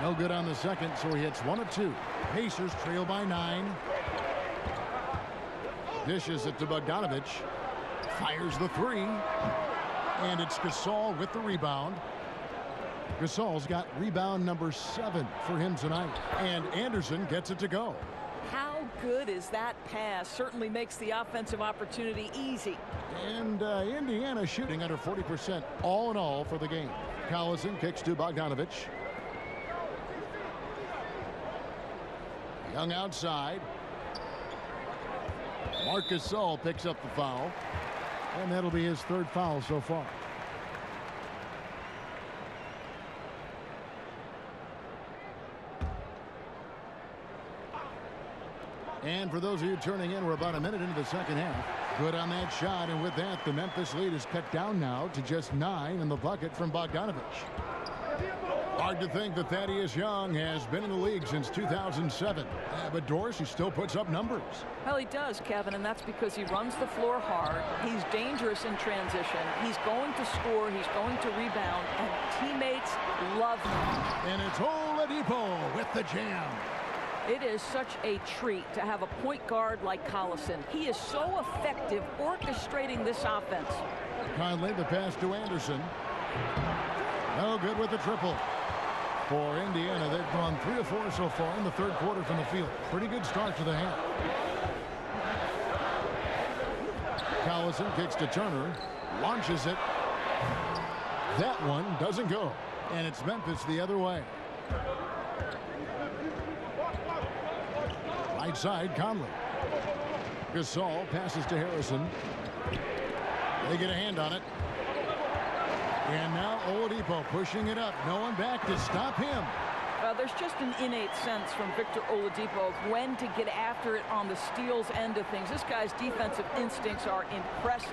No good on the second, so he hits 1 of 2. Pacers trail by 9. Dishes it to Bogdanovich. Fires the 3. And it's Gasol with the rebound. Gasol's got rebound number 7 for him tonight. And Anderson gets it to go. How good is that pass? Certainly makes the offensive opportunity easy. And Indiana shooting under 40% all in all for the game. Collison kicks to Bogdanovich. Young outside. Marc Gasol picks up the foul. And that'll be his 3rd foul so far. And for those of you turning in, we're about a minute into the second half. Good on that shot, and with that, the Memphis lead is cut down now to just 9 in the bucket from Bogdanovich. Hard to think that Thaddeus Young has been in the league since 2007. But Doris, he still puts up numbers. Well, he does, Kevin, and that's because he runs the floor hard. He's dangerous in transition. He's going to score. He's going to rebound, and teammates love him. And it's Oladipo with the jam. It is such a treat to have a point guard like Collison. He is so effective orchestrating this offense. Conley, the pass to Anderson. No good with the triple. For Indiana, they've gone 3 of 4 so far in the 3rd quarter from the field. Pretty good start to the half. Collison kicks to Turner. Launches it. That one doesn't go. And it's Memphis the other way. Right side, Conley. Gasol passes to Harrison. They get a hand on it. And now Oladipo pushing it up. No one back to stop him. There's just an innate sense from Victor Oladipo of when to get after it on the steals end of things. This guy's defensive instincts are impressive.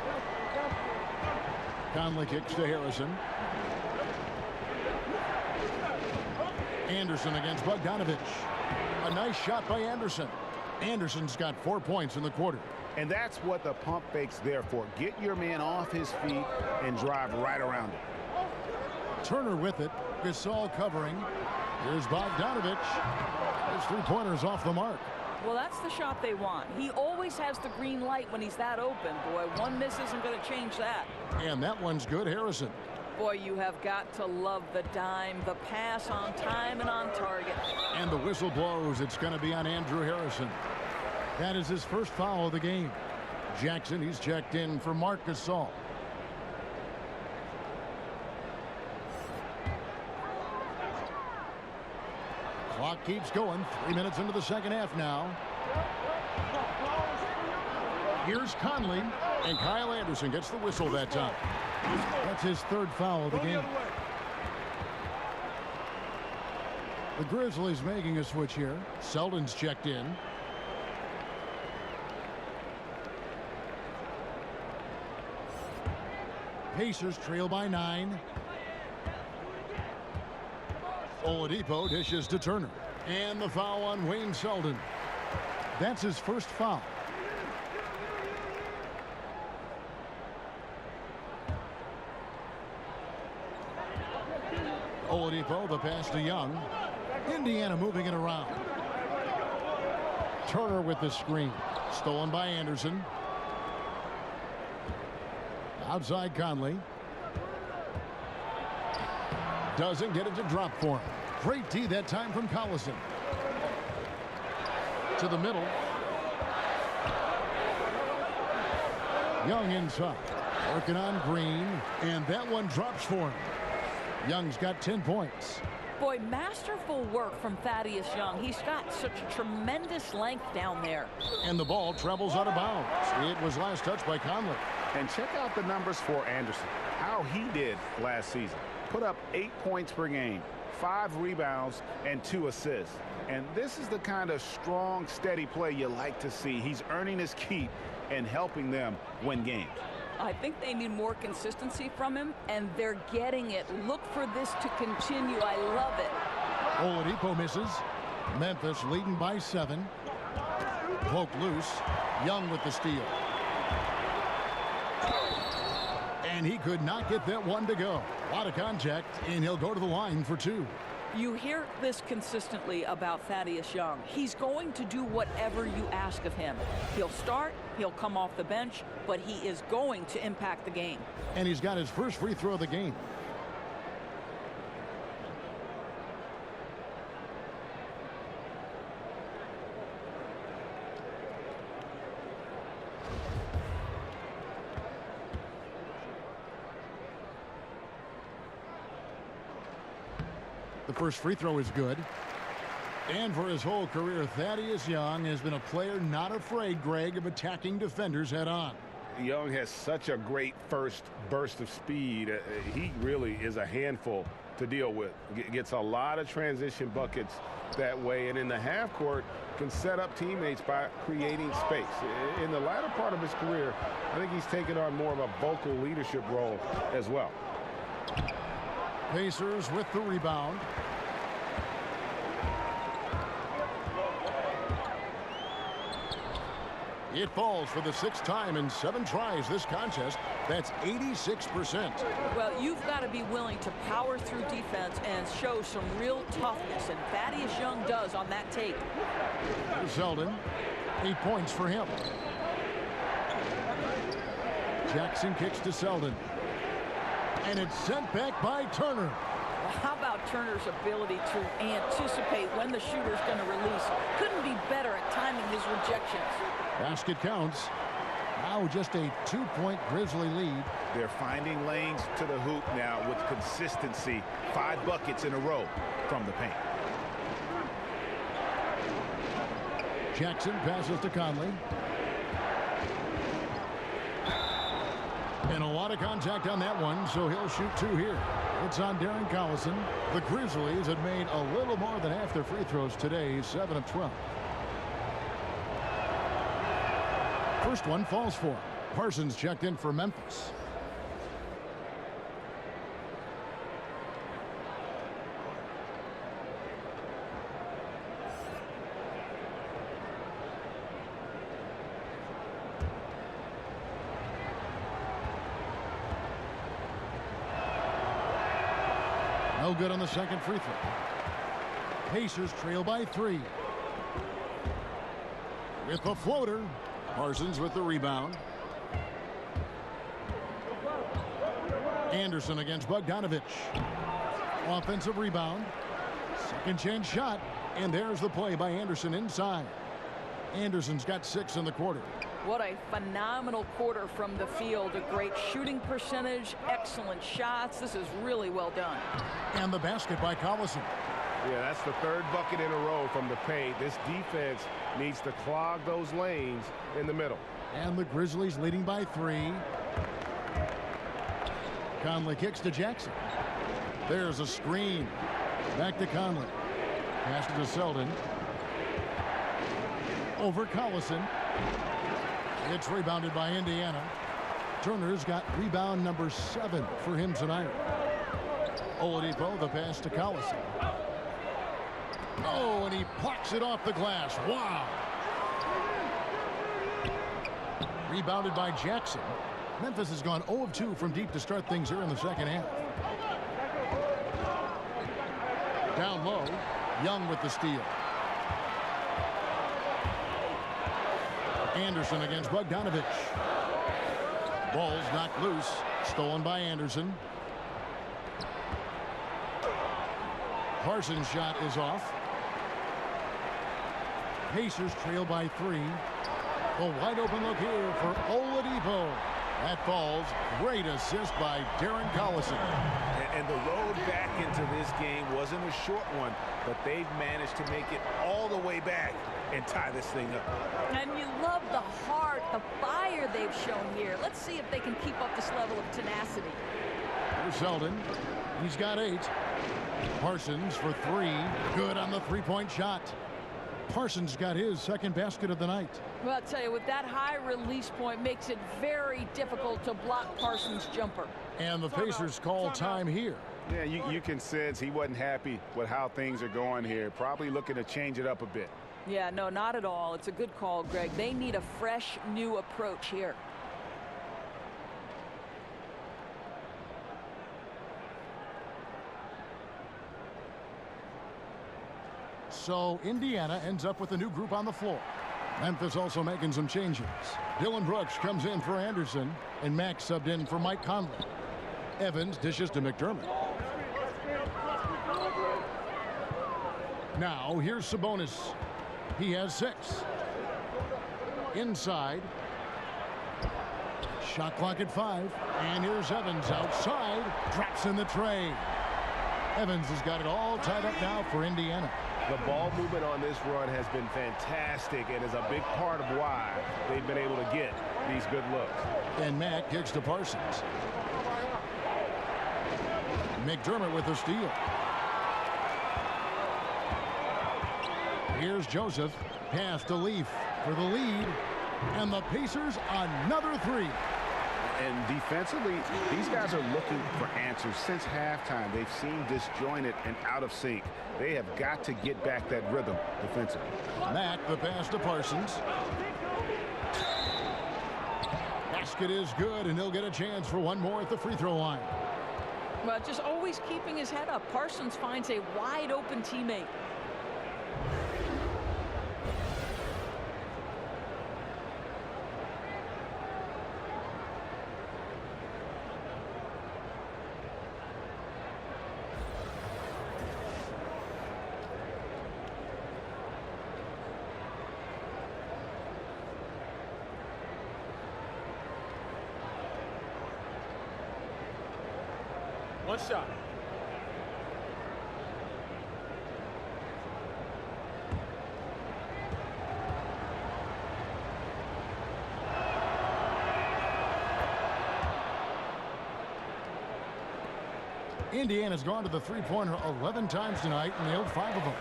Conley kicks to Harrison. Anderson against Bogdanovich. A nice shot by Anderson. Anderson's got 4 points in the quarter. And that's what the pump fake's there for. Get your man off his feet and drive right around him. Turner with it. Gasol covering. Here's Bogdanovich. His three-pointer's off the mark. Well, that's the shot they want. He always has the green light when he's that open. Boy, one miss isn't going to change that. And that one's good, Harrison. Boy, you have got to love the dime, the pass on time and on target. And the whistle blows. It's going to be on Andrew Harrison. That is his first foul of the game. Jackson, he's checked in for Marc Gasol. Clock keeps going. 3 minutes into the second half now. Here's Conley, and Kyle Anderson gets the whistle that time. That's his third foul of the game. The Grizzlies making a switch here. Selden's checked in. Pacers trail by 9. Oladipo dishes to Turner. And the foul on Wayne Selden. That's his first foul. Oladipo, the pass to Young. Indiana moving it around. Turner with the screen. Stolen by Anderson. Outside Conley. Doesn't get it to drop for him. Great D that time from Collison. To the middle. Young inside. Working on Green. And that one drops for him. Young's got 10 points. Boy, masterful work from Thaddeus Young. He's got such tremendous length down there. And the ball travels out of bounds. It was last touched by Conley. And check out the numbers for Anderson. How he did last season. Put up 8 points per game, 5 rebounds, and 2 assists. And this is the kind of strong, steady play you like to see. He's earning his keep and helping them win games. I think they need more consistency from him, and they're getting it. Look for this to continue. I love it. Oladipo misses. Memphis leading by 7. Poked loose. Young with the steal. And he could not get that one to go. A lot of contact, and he'll go to the line for 2. You hear this consistently about Thaddeus Young. He's going to do whatever you ask of him. He'll start, he'll come off the bench, but he is going to impact the game. And he's got his first free throw of the game. The first free throw is good. And for his whole career, Thaddeus Young has been a player not afraid, Greg, of attacking defenders head on. Young has such a great first burst of speed. He really is a handful to deal with. Gets a lot of transition buckets that way, and in the half court can set up teammates by creating space. In the latter part of his career, I think he's taken on more of a vocal leadership role as well. Pacers with the rebound. It falls for the 6th time in 7 tries this contest. That's 86%. Well, you've got to be willing to power through defense and show some real toughness, and Thaddeus Young does on that tape. Selden, 8 points for him. Jackson kicks to Selden. And it's sent back by Turner. Well, how about Turner's ability to anticipate when the shooter's going to release? Couldn't be better at timing his rejections. Basket counts. Now just a 2-point Grizzly lead. They're finding lanes to the hoop now with consistency. 5 buckets in a row from the paint. Jackson passes to Conley. And a lot of contact on that one, so he'll shoot 2 here. It's on Darren Collison. The Grizzlies have made a little more than half their free throws today, 7 of 12. First one falls for him. Parsons checked in for Memphis. No good on the second free throw. Pacers trail by 3. With the floater. Parsons with the rebound. Anderson against Bogdanovich. Offensive rebound. Second chance shot. And there's the play by Anderson inside. Anderson's got 6 in the quarter. What a phenomenal quarter from the field. A great shooting percentage, excellent shots. This is really well done. And the basket by Collison. Yeah, that's the 3rd bucket in a row from the paint. This defense needs to clog those lanes in the middle. And the Grizzlies leading by 3. Conley kicks to Jackson. There's a screen. Back to Conley. Pass to Selden. Over Collison. It's rebounded by Indiana. Turner's got rebound number 7 for him tonight. Oladipo, the pass to Collison. Oh, and he plucks it off the glass. Wow. Rebounded by Jackson. Memphis has gone 0 of 2 from deep to start things here in the second half. Down low, Young with the steal. Anderson against Bogdanovich. Ball's knocked loose. Stolen by Anderson. Parsons' shot is off. Pacers trail by 3. A wide open look here for Oladipo. That falls. Great assist by Darren Collison. And the road back into this game wasn't a short one, but they've managed to make it all the way back and tie this thing up. And you love the heart, the fire they've shown here. Let's see if they can keep up this level of tenacity. Here's Selden. He's got 8. Parsons for 3. Good on the three-point shot. Parsons got his second basket of the night. Well, I'll tell you, with that high release point, makes it very difficult to block Parsons' jumper. And the Pacers call time here. Yeah, you can sense he wasn't happy with how things are going here. Probably looking to change it up a bit. Yeah, no, not at all. It's a good call, Greg. They need a fresh, new approach here. So Indiana ends up with a new group on the floor. Memphis also making some changes. Dylan Brooks comes in for Anderson, and Max subbed in for Mike Conley. Evans dishes to McDermott. Now here's Sabonis. He has 6. Inside. Shot clock at 5. And here's Evans outside. Drops in the tray. Evans has got it all tied up now for Indiana. The ball movement on this run has been fantastic and is a big part of why they've been able to get these good looks. And Mack kicks to Parsons. McDermott with the steal. Here's Joseph. Pass to Leaf for the lead. And the Pacers another 3. And defensively, these guys are looking for answers since halftime. They've seemed disjointed and out of sync. They have got to get back that rhythm defensively. Mack, the pass to Parsons. Basket is good, and he'll get a chance for one more at the free throw line. Well, just always keeping his head up. Parsons finds a wide open teammate. One shot. Indiana's gone to the three-pointer 11 times tonight and nailed 5 of them.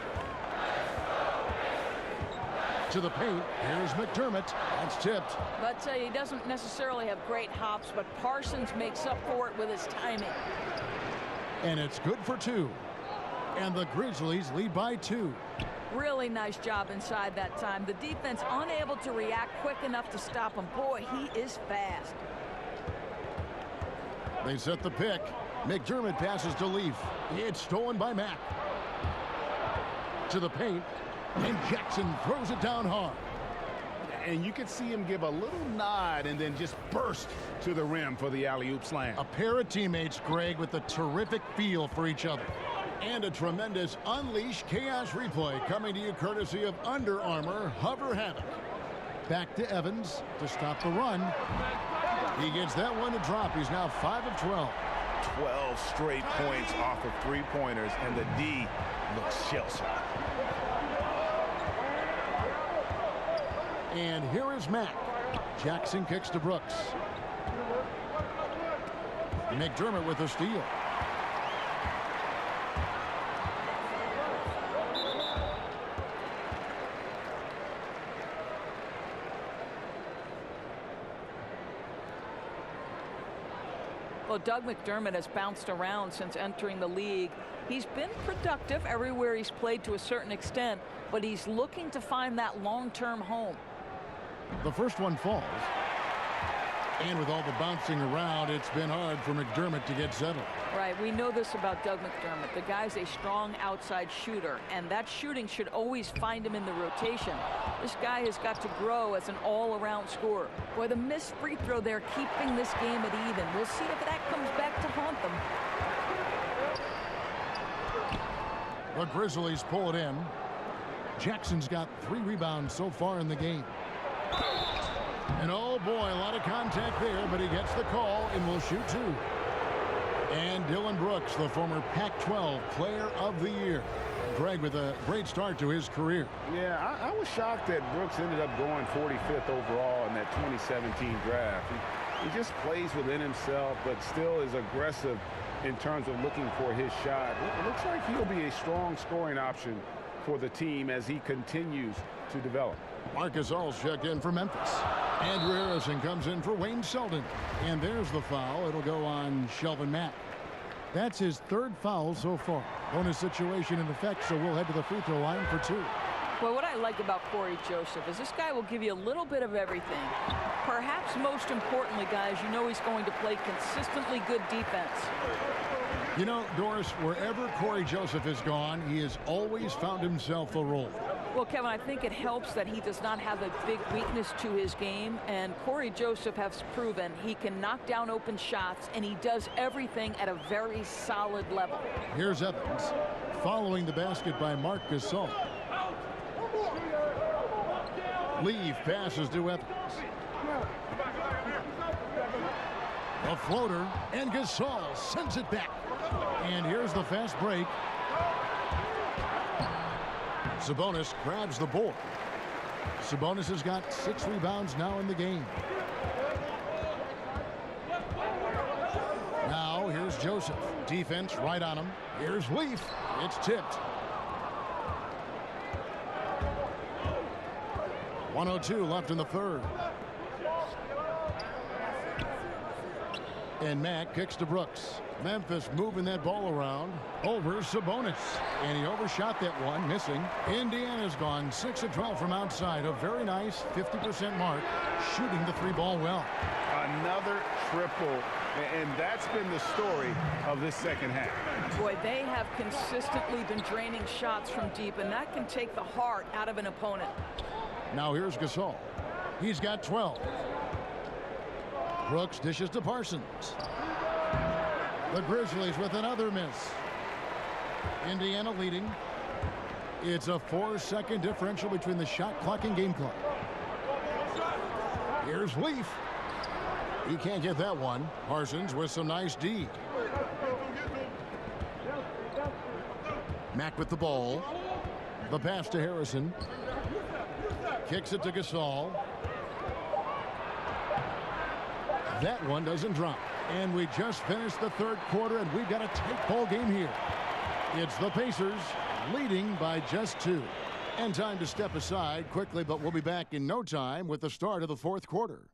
To the paint, here's McDermott. That's tipped. Let's say he doesn't necessarily have great hops, but Parsons makes up for it with his timing. And it's good for 2. And the Grizzlies lead by 2. Really nice job inside that time. The defense unable to react quick enough to stop him. Boy, he is fast. They set the pick. McDermott passes to Leaf. It's stolen by Mack. To the paint. And Jackson throws it down hard. And you could see him give a little nod and then just burst to the rim for the alley-oop slam. A pair of teammates, Greg, with a terrific feel for each other. And a tremendous Unleash Chaos replay coming to you courtesy of Under Armour Hover Havoc. Back to Evans to stop the run. He gets that one to drop. He's now 5 of 12. 12 straight points off of three-pointers, and the D looks shell-shocked. And here is Mack. Jackson kicks to Brooks. McDermott with a steal. Well, Doug McDermott has bounced around since entering the league. He's been productive everywhere he's played to a certain extent, but he's looking to find that long-term home. The first one falls. And with all the bouncing around, it's been hard for McDermott to get settled. Right, we know this about Doug McDermott. The guy's a strong outside shooter, and that shooting should always find him in the rotation. This guy has got to grow as an all-around scorer. Boy, the missed free throw there keeping this game at even. We'll see if that comes back to haunt them. The Grizzlies pull it in. Jackson's got 3 rebounds so far in the game. And oh boy, a lot of contact there, but he gets the call and will shoot 2. And Dylan Brooks, the former Pac-12 Player of the Year. Greg with a great start to his career. Yeah, I was shocked that Brooks ended up going 45th overall in that 2017 draft. He just plays within himself, but still is aggressive in terms of looking for his shot. It looks like he'll be a strong scoring option for the team as he continues to develop. Marcus All's checked in for Memphis. Andrew Harrison comes in for Wayne Selden. And there's the foul. It'll go on Shelvin Mack. That's his 3rd foul so far. Bonus situation in effect, so we'll head to the free throw line for 2. Well, what I like about Corey Joseph is this guy will give you a little bit of everything. Perhaps most importantly, guys, you know he's going to play consistently good defense. You know, Doris, wherever Corey Joseph has gone, he has always found himself a role. Well, Kevin, I think it helps that he does not have a big weakness to his game, and Corey Joseph has proven he can knock down open shots, and he does everything at a very solid level. Here's Evans, following the basket by Marc Gasol. Leaf passes to Evans. A floater, and Gasol sends it back. And here's the fast break. Sabonis grabs the board. Sabonis has got 6 rebounds now in the game. Now here's Joseph. Defense right on him. Here's Leaf. It's tipped. 1:02 left in the 3rd. And Mack kicks to Brooks. Memphis moving that ball around. Over Sabonis. And he overshot that one, missing. Indiana's gone 6 of 12 from outside. A very nice 50% mark. Shooting the 3-ball well. Another triple. And that's been the story of this second half. Boy, they have consistently been draining shots from deep, and that can take the heart out of an opponent. Now here's Gasol. He's got 12. Brooks dishes to Parsons. The Grizzlies with another miss. Indiana leading. It's a 4-second differential between the shot clock and game clock. Here's Leaf. He can't get that one. Parsons with some nice D. Mack with the ball. The pass to Harrison. Kicks it to Gasol. That one doesn't drop. And we just finished the third quarter, and we've got a tight ball game here. It's the Pacers leading by just 2. And time to step aside quickly, but we'll be back in no time with the start of the fourth quarter.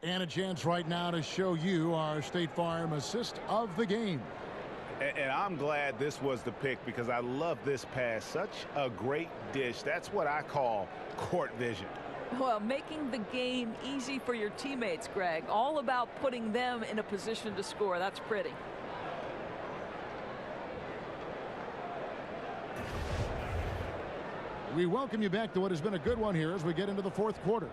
And a chance right now to show you our State Farm assist of the game. And I'm glad this was the pick because I love this pass. Such a great dish. That's what I call court vision. Well, making the game easy for your teammates, Greg. All about putting them in a position to score. That's pretty. We welcome you back to what has been a good one here as we get into the fourth quarter.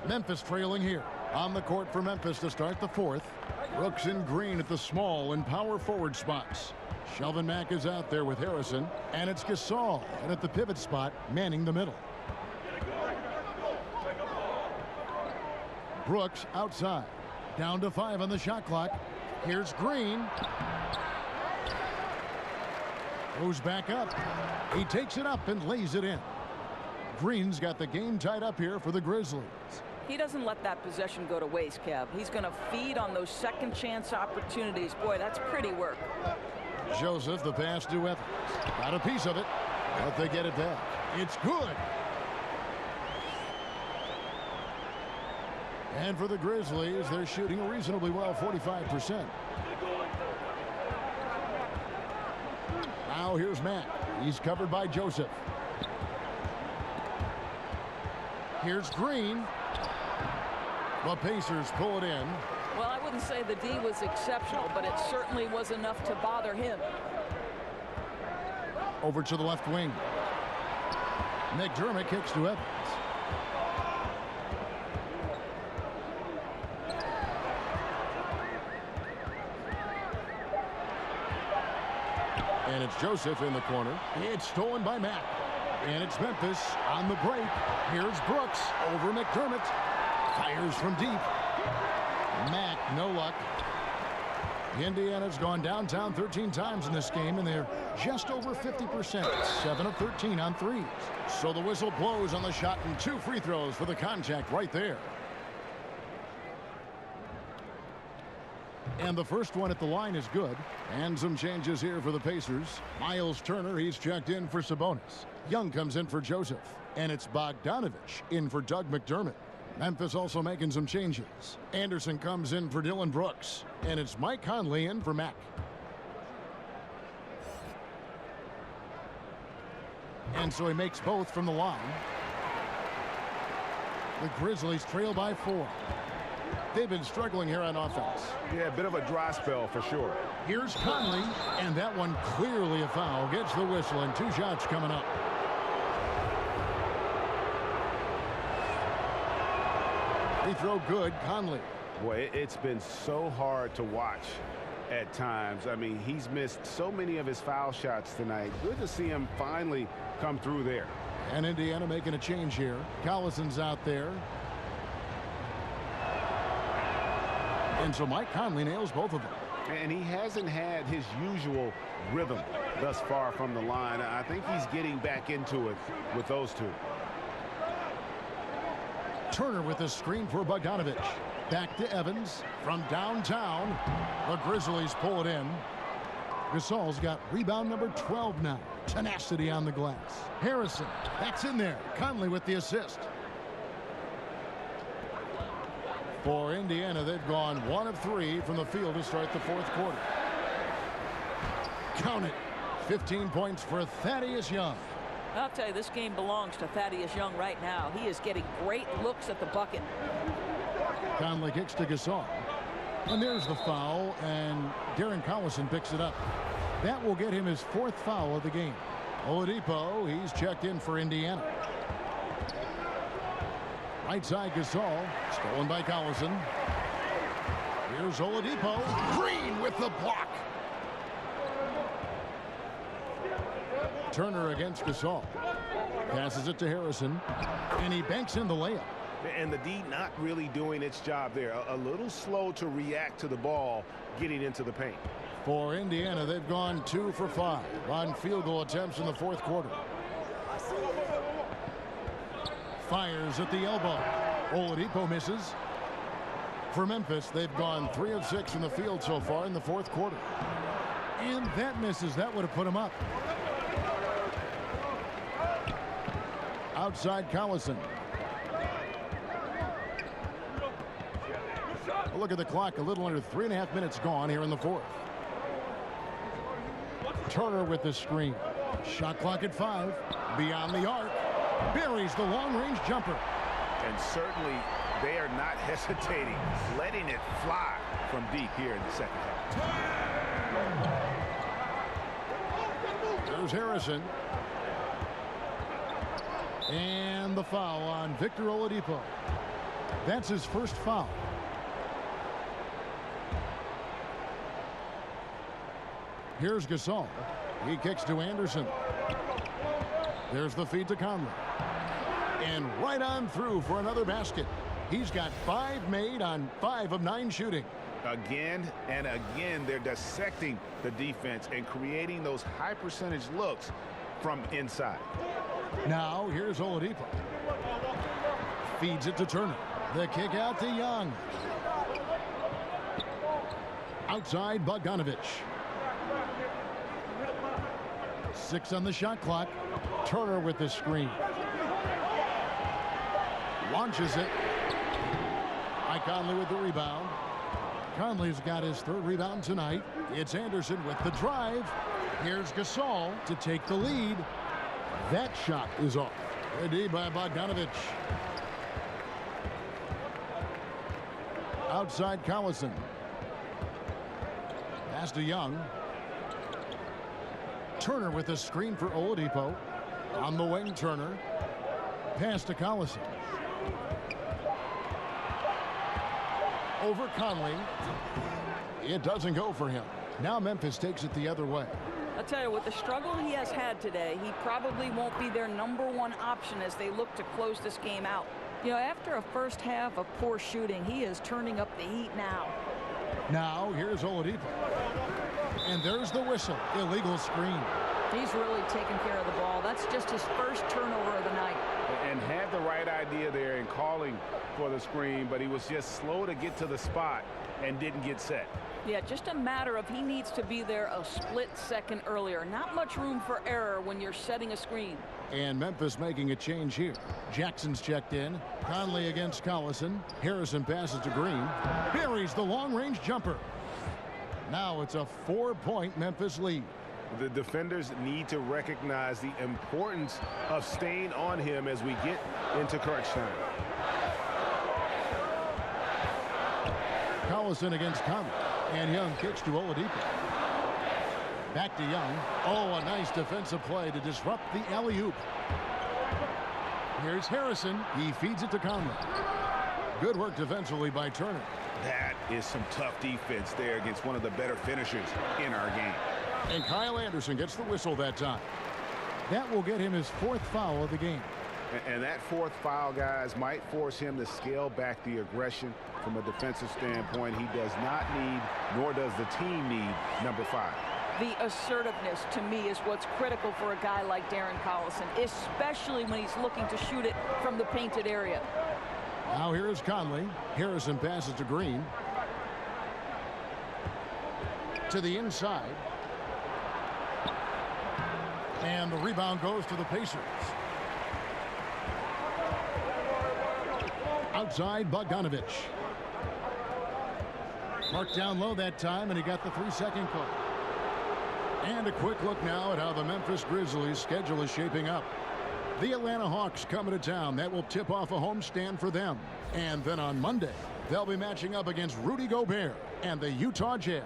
Memphis trailing here. On the court for Memphis to start the fourth. Brooks and Green at the small and power forward spots. Shelvin Mack is out there with Harrison. And it's Gasol. And at the pivot spot, manning the middle. Brooks outside. Down to 5 on the shot clock. Here's Green. Goes back up. He takes it up and lays it in. Green's got the game tied up here for the Grizzlies. He doesn't let that possession go to waste, Kev. He's going to feed on those second chance opportunities. Boy, that's pretty work. Joseph, the pass to Evans. Got a piece of it, but they get it back. It's good. And for the Grizzlies, they're shooting reasonably well, 45%. Now here's Matt. He's covered by Joseph. Here's Green. The Pacers pull it in. Well, I wouldn't say the D was exceptional, but it certainly was enough to bother him. Over to the left wing. McDermott kicks to Evans. And it's Joseph in the corner. It's stolen by Mack. And it's Memphis on the break. Here's Brooks over McDermott. Fires from deep. Mack, no luck. Indiana's gone downtown 13 times in this game, and they're just over 50%. 7 of 13 on threes. So the whistle blows on the shot, and 2 free throws for the contact right there. And the first one at the line is good. And some changes here for the Pacers. Miles Turner, he's checked in for Sabonis. Young comes in for Joseph. And it's Bogdanovich in for Doug McDermott. Memphis also making some changes. Anderson comes in for Dylan Brooks. And it's Mike Conley in for Mack. And so he makes both from the line. The Grizzlies trail by 4. They've been struggling here on offense. Yeah, a bit of a dry spell for sure. Here's Conley, and that one clearly a foul. Gets the whistle, and 2 shots coming up. Free throw good, Conley. Boy, it's been so hard to watch at times. I mean, he's missed so many of his foul shots tonight. Good to see him finally come through there. And Indiana making a change here. Collison's out there. And so Mike Conley nails both of them. And he hasn't had his usual rhythm thus far from the line. I think he's getting back into it with those 2. Turner with the screen for Bogdanovich. Back to Evans from downtown. The Grizzlies pull it in. Gasol's got rebound number 12 now. Tenacity on the glass. Harrison, that's in there. Conley with the assist. For Indiana, they've gone 1 of 3 from the field to start the fourth quarter. Count it. 15 points for Thaddeus Young. I'll tell you, this game belongs to Thaddeus Young right now. He is getting great looks at the bucket. Conley kicks to Gasol. And there's the foul, and Darren Collison picks it up. That will get him his 4th foul of the game. Oladipo, he's checked in for Indiana. Right side Gasol, stolen by Collison. Here's Oladipo. Green with the block. Turner against Gasol. Passes it to Harrison. And he banks in the layup. And the D not really doing its job there. A little slow to react to the ball getting into the paint. For Indiana, they've gone 2 for 5 on field goal attempts in the fourth quarter. Fires at the elbow. Oladipo misses. For Memphis, they've gone 3 of 6 in the field so far in the fourth quarter. And that misses. That would have put him up. Outside Collison. Look at the clock. A little under 3.5 minutes gone here in the fourth. Turner with the screen. Shot clock at 5. Beyond the arc. Buries the long-range jumper. And certainly they are not hesitating, letting it fly from deep here in the second half. There's Harrison. And the foul on Victor Oladipo. That's his first foul. Here's Gasol. He kicks to Anderson. There's the feed to Conley. And right on through for another basket. He's got 5 made on 5 of 9 shooting. Again and again, they're dissecting the defense and creating those high percentage looks from inside. Now here's Oladipo. Feeds it to Turner. The kick out to Young. Outside Bogdanovich. 6 on the shot clock. Turner with the screen. Launches it. Conley with the rebound. Conley's got his 3rd rebound tonight. It's Anderson with the drive. Here's Gasol to take the lead. That shot is off. Ready by Bogdanovich. Outside Collison. Pass to Young. Turner with the screen for Oladipo. On the wing, Turner. Pass to Collison. Over Conley. It doesn't go for him. Now Memphis takes it the other way. I'll tell you, with the struggle he has had today, he probably won't be their #1 option as they look to close this game out. You know, after a first half of poor shooting, he is turning up the heat now. Now here's Oladipo. And there's the whistle. Illegal screen. He's really taking care of the ball. That's just his first turnover of the night. And had the right idea there in calling for the screen, but he was just slow to get to the spot and didn't get set. Yeah, just a matter of he needs to be there a split second earlier. Not much room for error when you're setting a screen. And Memphis making a change here. Jackson's checked in. Conley against Collison. Harrison passes to Green. Buries the long-range jumper. Now it's a 4-point Memphis lead. The defenders need to recognize the importance of staying on him as we get into crunch time. Collison against Conley. And Young kicks to Oladipo. Back to Young. Oh, a nice defensive play to disrupt the alley-oop. Here's Harrison. He feeds it to Conley. Good work defensively by Turner. That is some tough defense there against one of the better finishers in our game. And Kyle Anderson gets the whistle that time. That will get him his 4th foul of the game. And that 4th foul, guys, might force him to scale back the aggression from a defensive standpoint. He does not need, nor does the team need, #5. The assertiveness, to me, is what's critical for a guy like Darren Collison, especially when he's looking to shoot it from the painted area. Now here's Conley. Harrison passes to Green. To the inside. And the rebound goes to the Pacers. Outside Bogdanovich. Marked down low that time, and he got the 3-second call. And a quick look now at how the Memphis Grizzlies' schedule is shaping up. The Atlanta Hawks coming to town. That will tip off a homestand for them. And then on Monday, they'll be matching up against Rudy Gobert and the Utah Jazz.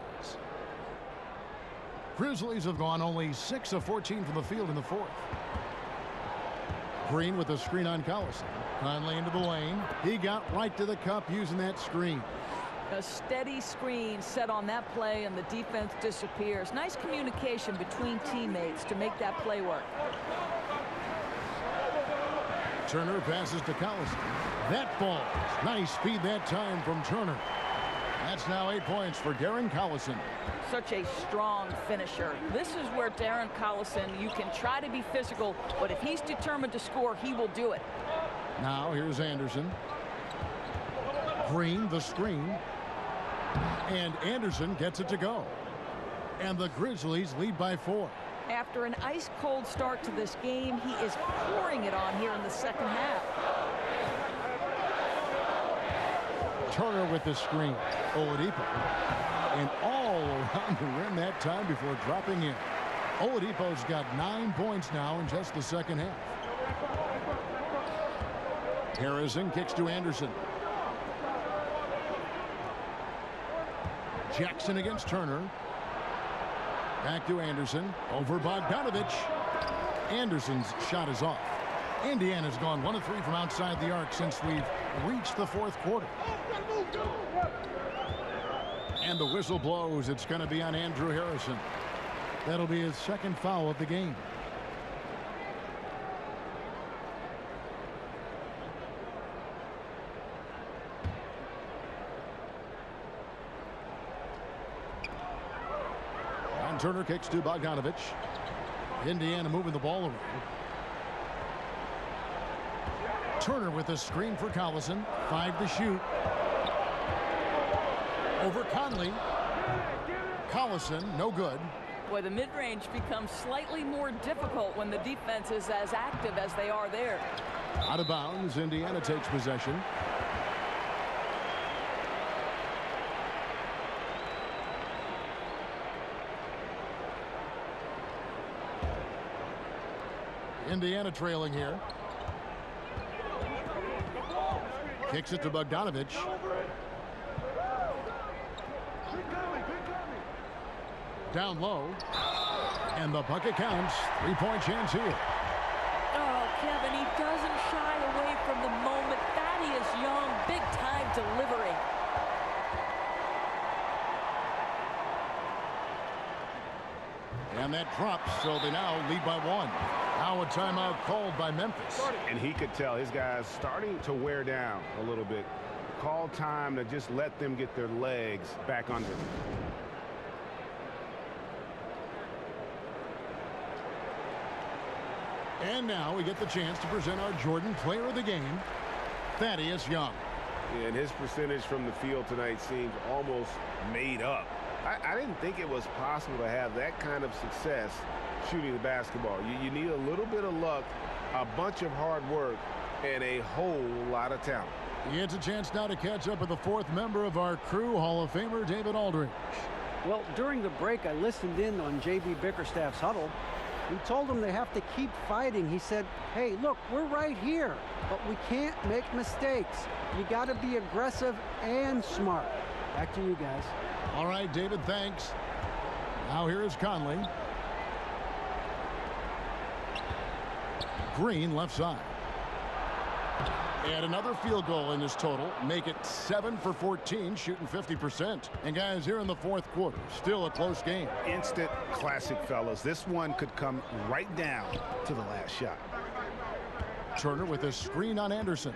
Grizzlies have gone only 6 of 14 from the field in the fourth. Green with a screen on Collison. Conley into the lane. He got right to the cup using that screen. A steady screen set on that play, and the defense disappears. Nice communication between teammates to make that play work. Turner passes to Collison. That falls. Nice speed that time from Turner. That's now 8 points for Darren Collison. Such a strong finisher. This is where Darren Collison, you can try to be physical, but if he's determined to score, he will do it. Now here's Anderson. Green, the screen. And Anderson gets it to go. And the Grizzlies lead by 4. After an ice-cold start to this game, he is pouring it on here in the second half. Turner with the screen. Oladipo. And all around the rim that time before dropping in. Oladipo's got 9 points now in just the second half. Harrison kicks to Anderson. Jackson against Turner. Back to Anderson. Over Bogdanovich. Anderson's shot is off. Indiana's gone 1 of 3 from outside the arc since we've reached the fourth quarter. And the whistle blows. It's going to be on Andrew Harrison. That'll be his second foul of the game. And Turner kicks to Bogdanovich. Indiana moving the ball around. Turner with a screen for Collison. 5 to shoot. Over Conley. Collison, no good. Boy, the mid-range becomes slightly more difficult when the defense is as active as they are there. Out of bounds, Indiana takes possession. Indiana trailing here. Kicks it to Bogdanovich. Down low. And the bucket counts. 3-point chance here. Oh, Kevin, he doesn't shy away from the moment. Thaddeus Young, big-time delivery. And that drops, so they now lead by 1. Now a timeout called by Memphis. And he could tell his guys starting to wear down a little bit. Call time to just let them get their legs back under them. And now we get the chance to present our Jordan Player of the Game, Thaddeus Young. And his percentage from the field tonight seems almost made up. I didn't think it was possible to have that kind of success shooting the basketball. You need a little bit of luck, a bunch of hard work, and a whole lot of talent. He gets a chance now to catch up with the 4th member of our crew, Hall of Famer David Aldridge. Well, during the break, I listened in on J.B. Bickerstaff's huddle. He told them they have to keep fighting. He said, hey, look, we're right here, but we can't make mistakes. You got to be aggressive and smart. Back to you guys. All right, David, thanks. Now here is Conley. Green left side. And another field goal in this total. Make it 7 for 14, shooting 50%. And guys, here in the fourth quarter, still a close game. Instant classic, fellas. This one could come right down to the last shot. Turner with a screen on Anderson.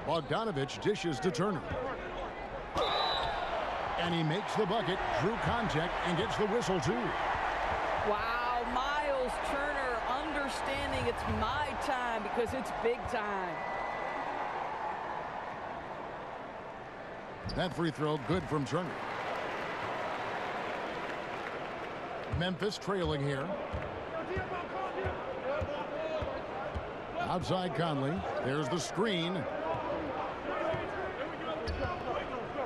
Bogdanovich dishes to Turner. And he makes the bucket, drew contact, and gets the whistle, too. Wow, Miles Turner understanding it's my time because it's big time. That free throw good from Turner. Memphis trailing here. Outside Conley. There's the screen.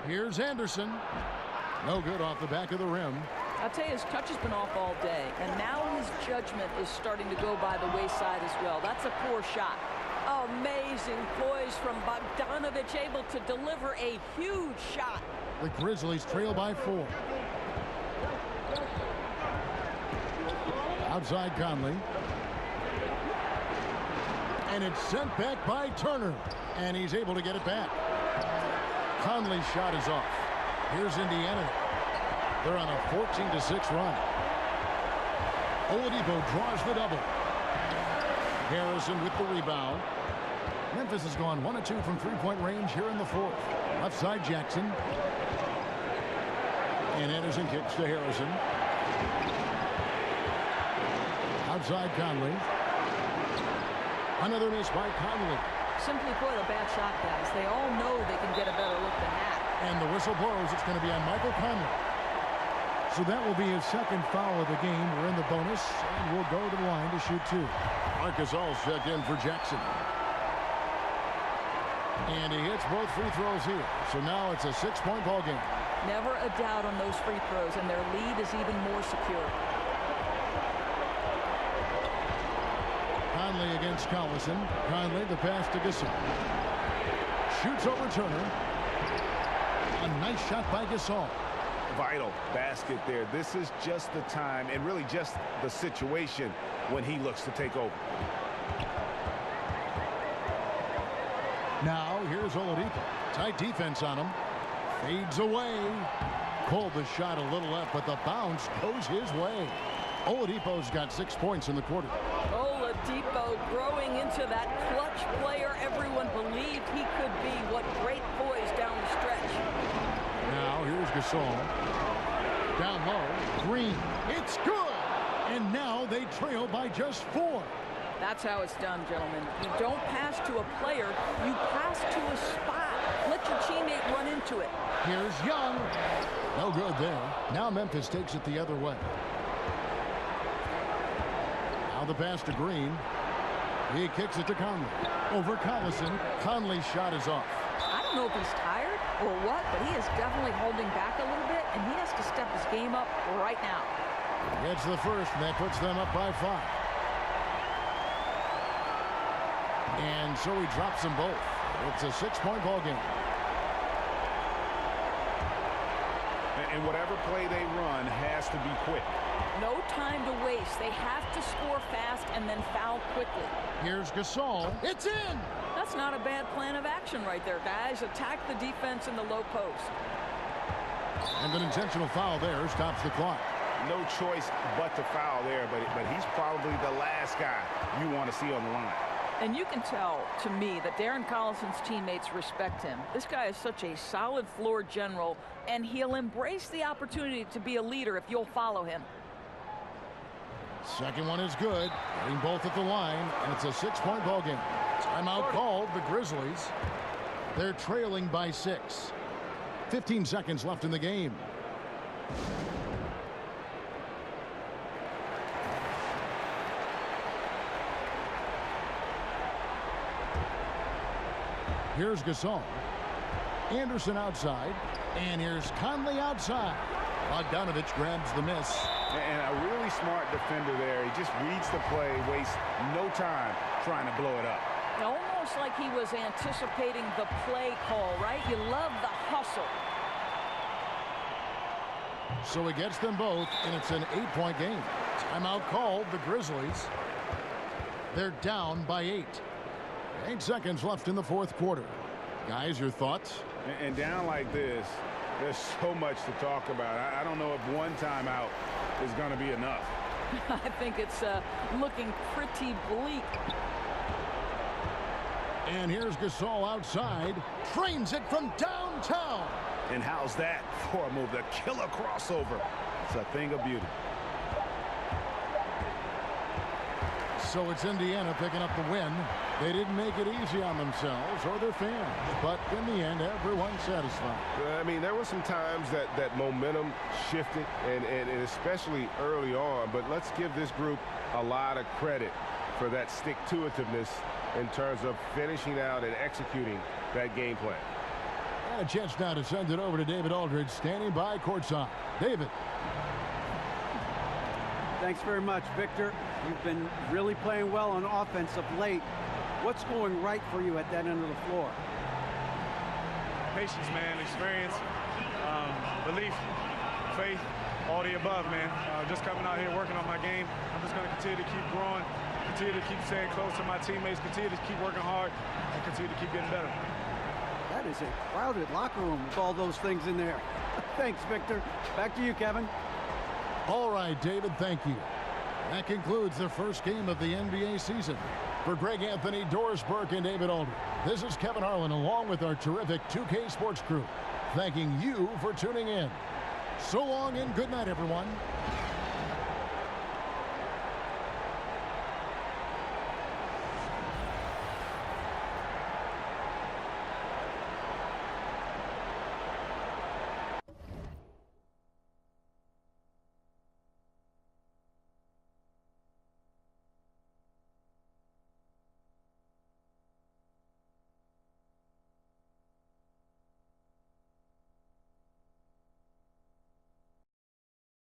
Here's Anderson. No good off the back of the rim. I'll tell you, his touch has been off all day, and now his judgment is starting to go by the wayside as well. That's a poor shot. Amazing poise from Bogdanovich, able to deliver a huge shot. The Grizzlies trail by 4. Outside Conley. And it's sent back by Turner. And he's able to get it back. Conley's shot is off. Here's Indiana. They're on a 14-6 run. Oladipo draws the double. Harrison with the rebound. Memphis has gone 1 of 2 from three-point range here in the fourth. Left side Jackson. And Anderson kicks to Harrison. Outside Conley. Another miss by Conley. Simply put, a bad shot, guys. They all know they can get a better look than that. And the whistle blows. It's going to be on Michael Conley. So that will be his second foul of the game. We're in the bonus, and we'll go to the line to shoot 2. Marcus All's checked in for Jackson. And he hits both free throws here. So now it's a 6-point ball game. Never a doubt on those free throws, and their lead is even more secure. Conley against Collison. Conley, the pass to Gasol. Shoots over Turner. A nice shot by Gasol. Vital basket there. This is just the time and really just the situation when he looks to take over. Now here's Oladipo. Tight defense on him. Fades away. Pulled the shot a little left, but the bounce goes his way. Oladipo's got 6 points in the quarter. Oladipo growing into that clutch player everyone believed he could be. What great poise down the stretch. Now here's Gasol. Down low. Green. It's good. And now they trail by just 4. That's how it's done, gentlemen. You don't pass to a player. You pass to a spot. Let your teammate run into it. Here's Young. No good there. Now Memphis takes it the other way. Now the pass to Green. He kicks it to Conley. Over Collison. Conley's shot is off. I don't know if he's tired or what, but he is definitely holding back a little bit, and he has to step his game up right now. Gets the first, and that puts them up by 5. And so he drops them both. It's a 6-point ball game. And whatever play they run has to be quick. No time to waste. They have to score fast and then foul quickly. Here's Gasol. It's in! That's not a bad plan of action right there, guys. Attack the defense in the low post. And an intentional foul there stops the clock. No choice but to foul there, but he's probably the last guy you want to see on the line. And you can tell, to me, that Darren Collison's teammates respect him. This guy is such a solid floor general, and he'll embrace the opportunity to be a leader if you'll follow him. Second one is good. Getting both at the line, and it's a 6-point ball game. Timeout called, the Grizzlies. They're trailing by 6. 15 seconds left in the game. Here's Gasol. Anderson outside. And here's Conley outside. Bogdanovich grabs the miss. And a really smart defender there. He just reads the play, wastes no time trying to blow it up. Almost like he was anticipating the play call, right? You love the hustle. So he gets them both, and it's an 8-point game. Timeout called, the Grizzlies. They're down by 8. 8 seconds left in the fourth quarter. Guys, your thoughts? And down like this, there's so much to talk about. I don't know if one timeout is going to be enough. I think it's looking pretty bleak. And here's Gasol outside. Trains it from downtown. And how's that for a move? The killer crossover. It's a thing of beauty. So it's Indiana picking up the win. They didn't make it easy on themselves or their fans, but in the end, everyone's satisfied. I mean, there were some times that momentum shifted, and especially early on, but let's give this group a lot of credit for that stick-to-itiveness in terms of finishing out and executing that game plan. And a chance now to send it over to David Aldridge, standing by courtside. David. Thanks very much, Victor. You've been really playing well on offense of late. What's going right for you at that end of the floor? Patience, man, experience, belief, faith, all the above, man. Just coming out here working on my game. I'm just going to continue to keep growing, continue to keep staying close to my teammates, continue to keep working hard, and continue to keep getting better. That is a crowded locker room with all those things in there. Thanks, Victor. Back to you, Kevin. All right, David, thank you. That concludes the first game of the NBA season. For Greg Anthony, Doris Burke, and David Alder, this is Kevin Harlan along with our terrific 2K Sports crew, thanking you for tuning in. So long and good night, everyone.